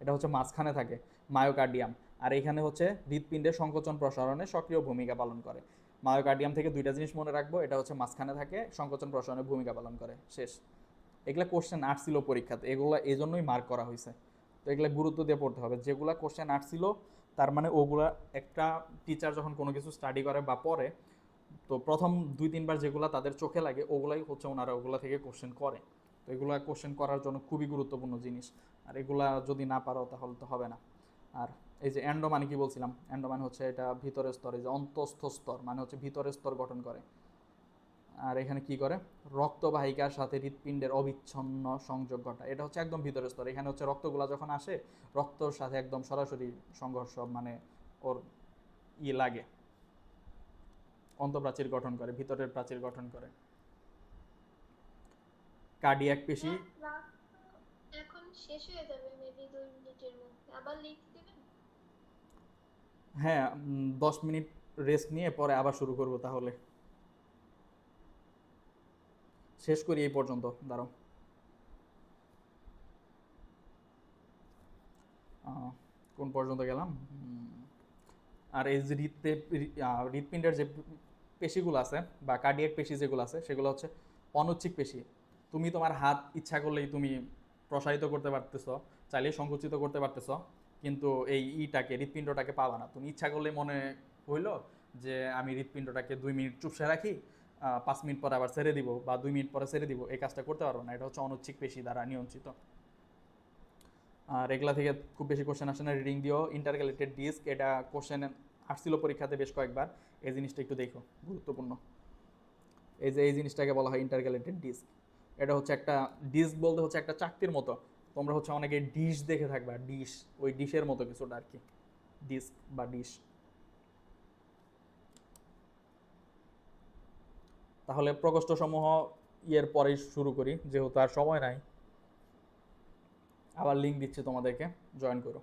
এটা হচ্ছে মাঝখানে থাকে মায়োকার্ডিয়াম। আর এখানে হচ্ছে হৃৎপিণ্ডের সংকোচন প্রসারণে সক্রিয় ভূমিকা পালন করে। মায়োকার্ডিয়াম থেকে দুইটা জিনিস মনে রাখবো, এটা হচ্ছে মাঝখানে থাকে, সংকোচন প্রসারণে ভূমিকা পালন করে। শেষ। এগুলা কোশ্চেন আসছিল পরীক্ষাতে, এগুলা এই জন্যই মার্ক করা হয়েছে। তো এগুলা গুরুত্ব দিয়ে পড়তে হবে। যেগুলা কোশ্চেন আসছিল তার মানে ওগুলা একটা টিচার যখন কোনো কিছু স্টাডি করে বা পড়ে, তো প্রথম 2-3 বার যেগুলা তাদের চোখে লাগে ওগুলাই হচ্ছে ওনারা ওগুলা থেকে কোশ্চেন করে। তো এগুলা কোশ্চেন করার জন্য খুবই গুরুত্বপূর্ণ জিনিস। আর এগুলা যদি না পারো তাহলে তো হবে না। আর এই যে এন্ডো মানে কি বলছিলাম, এন্ডো মানে হচ্ছে এটা ভিতরের স্তর, এই যে অন্তঃস্থ স্তর মানে হচ্ছে ভিতরের স্তর গঠন করে। আর এখানে কি করে, রক্তবাহিকার সাথে হৃৎপিণ্ডের অবিচ্ছিন্ন সংযোগ ঘটায়। এটা হচ্ছে একদম ভিতরের স্তর। এখানে হচ্ছে রক্তগুলা যখন আসে, রক্তর সাথে একদম সরাসরি সংঘর্ষ মানে ওর লাগে, অন্তঃপ্রাচীর গঠন করে, ভিতরের প্রাচীর গঠন করে। কার্ডিয়াক পেশি। ক্লাস এখন শেষ হয়ে যাবে মেবি 2 মিনিটের মধ্যে, আবার লিখে দেবেন? হ্যাঁ, 10 মিনিট রেস্ট নিয়ে পরে আবার শুরু করব তাহলে। শেষ করি এই পর্যন্ত, দাঁড়াও। কোন পর্যন্ত গেলাম? আর এই যে হৃৎপিণ্ডের যে পেশিগুলো আছে বা কার্ডিয়াক পেশি যেগুলো আছে সেগুলো হচ্ছে অনৈচ্ছিক পেশি। তুমি তোমার হাত ইচ্ছা করলেই তুমি প্রসারিত করতে পারতেছ, চাইলে সংকুচিত করতে পারতেছ, কিন্তু এই হৃৎপিণ্ডটাকে পাবা না। তুমি ইচ্ছা করলে মনে হইলো যে আমি হৃৎপিণ্ডটাকে 2 মিনিট চুপসে রাখি, 5 মিনিট পরে আবার ছেড়ে দিব বা 2 মিনিট পরে ছেড়ে দিব, এই কাজটা করতে পারবো না। এটা হচ্ছে অনৈচ্ছিক পেশি দ্বারা নিয়ন্ত্রিত। আর এগুলা থেকে খুব বেশি কোশ্চেন আসে না। রিডিং দিও। ইন্টারক্যালেটেড ডিস্ক, এটা কোশ্চেন আসছিল পরীক্ষাতে বেশ কয়েকবার। এই জিনিসটা একটু দেখো, গুরুত্বপূর্ণ। এই যে এই জিনিসটাকে বলা হয় ইন্টারক্যালেটেড ডিস্ক। এটা হচ্ছে একটা ডিস্ক বলতে হচ্ছে একটা চাকতির মতো। তোমরা হচ্ছে অনেকে ডিশ দেখে থাকবা, ডিশ, ওই ডিশের মতো কিছুটা আর কি, ডিস্ক বা ডিশ। তাহলে প্রকোষ্ঠসমূহ ইয়ের পরেই শুরু করি, যেহেতু আর সময় নাই। আবার লিঙ্ক দিচ্ছি তোমাদেরকে, জয়েন করো।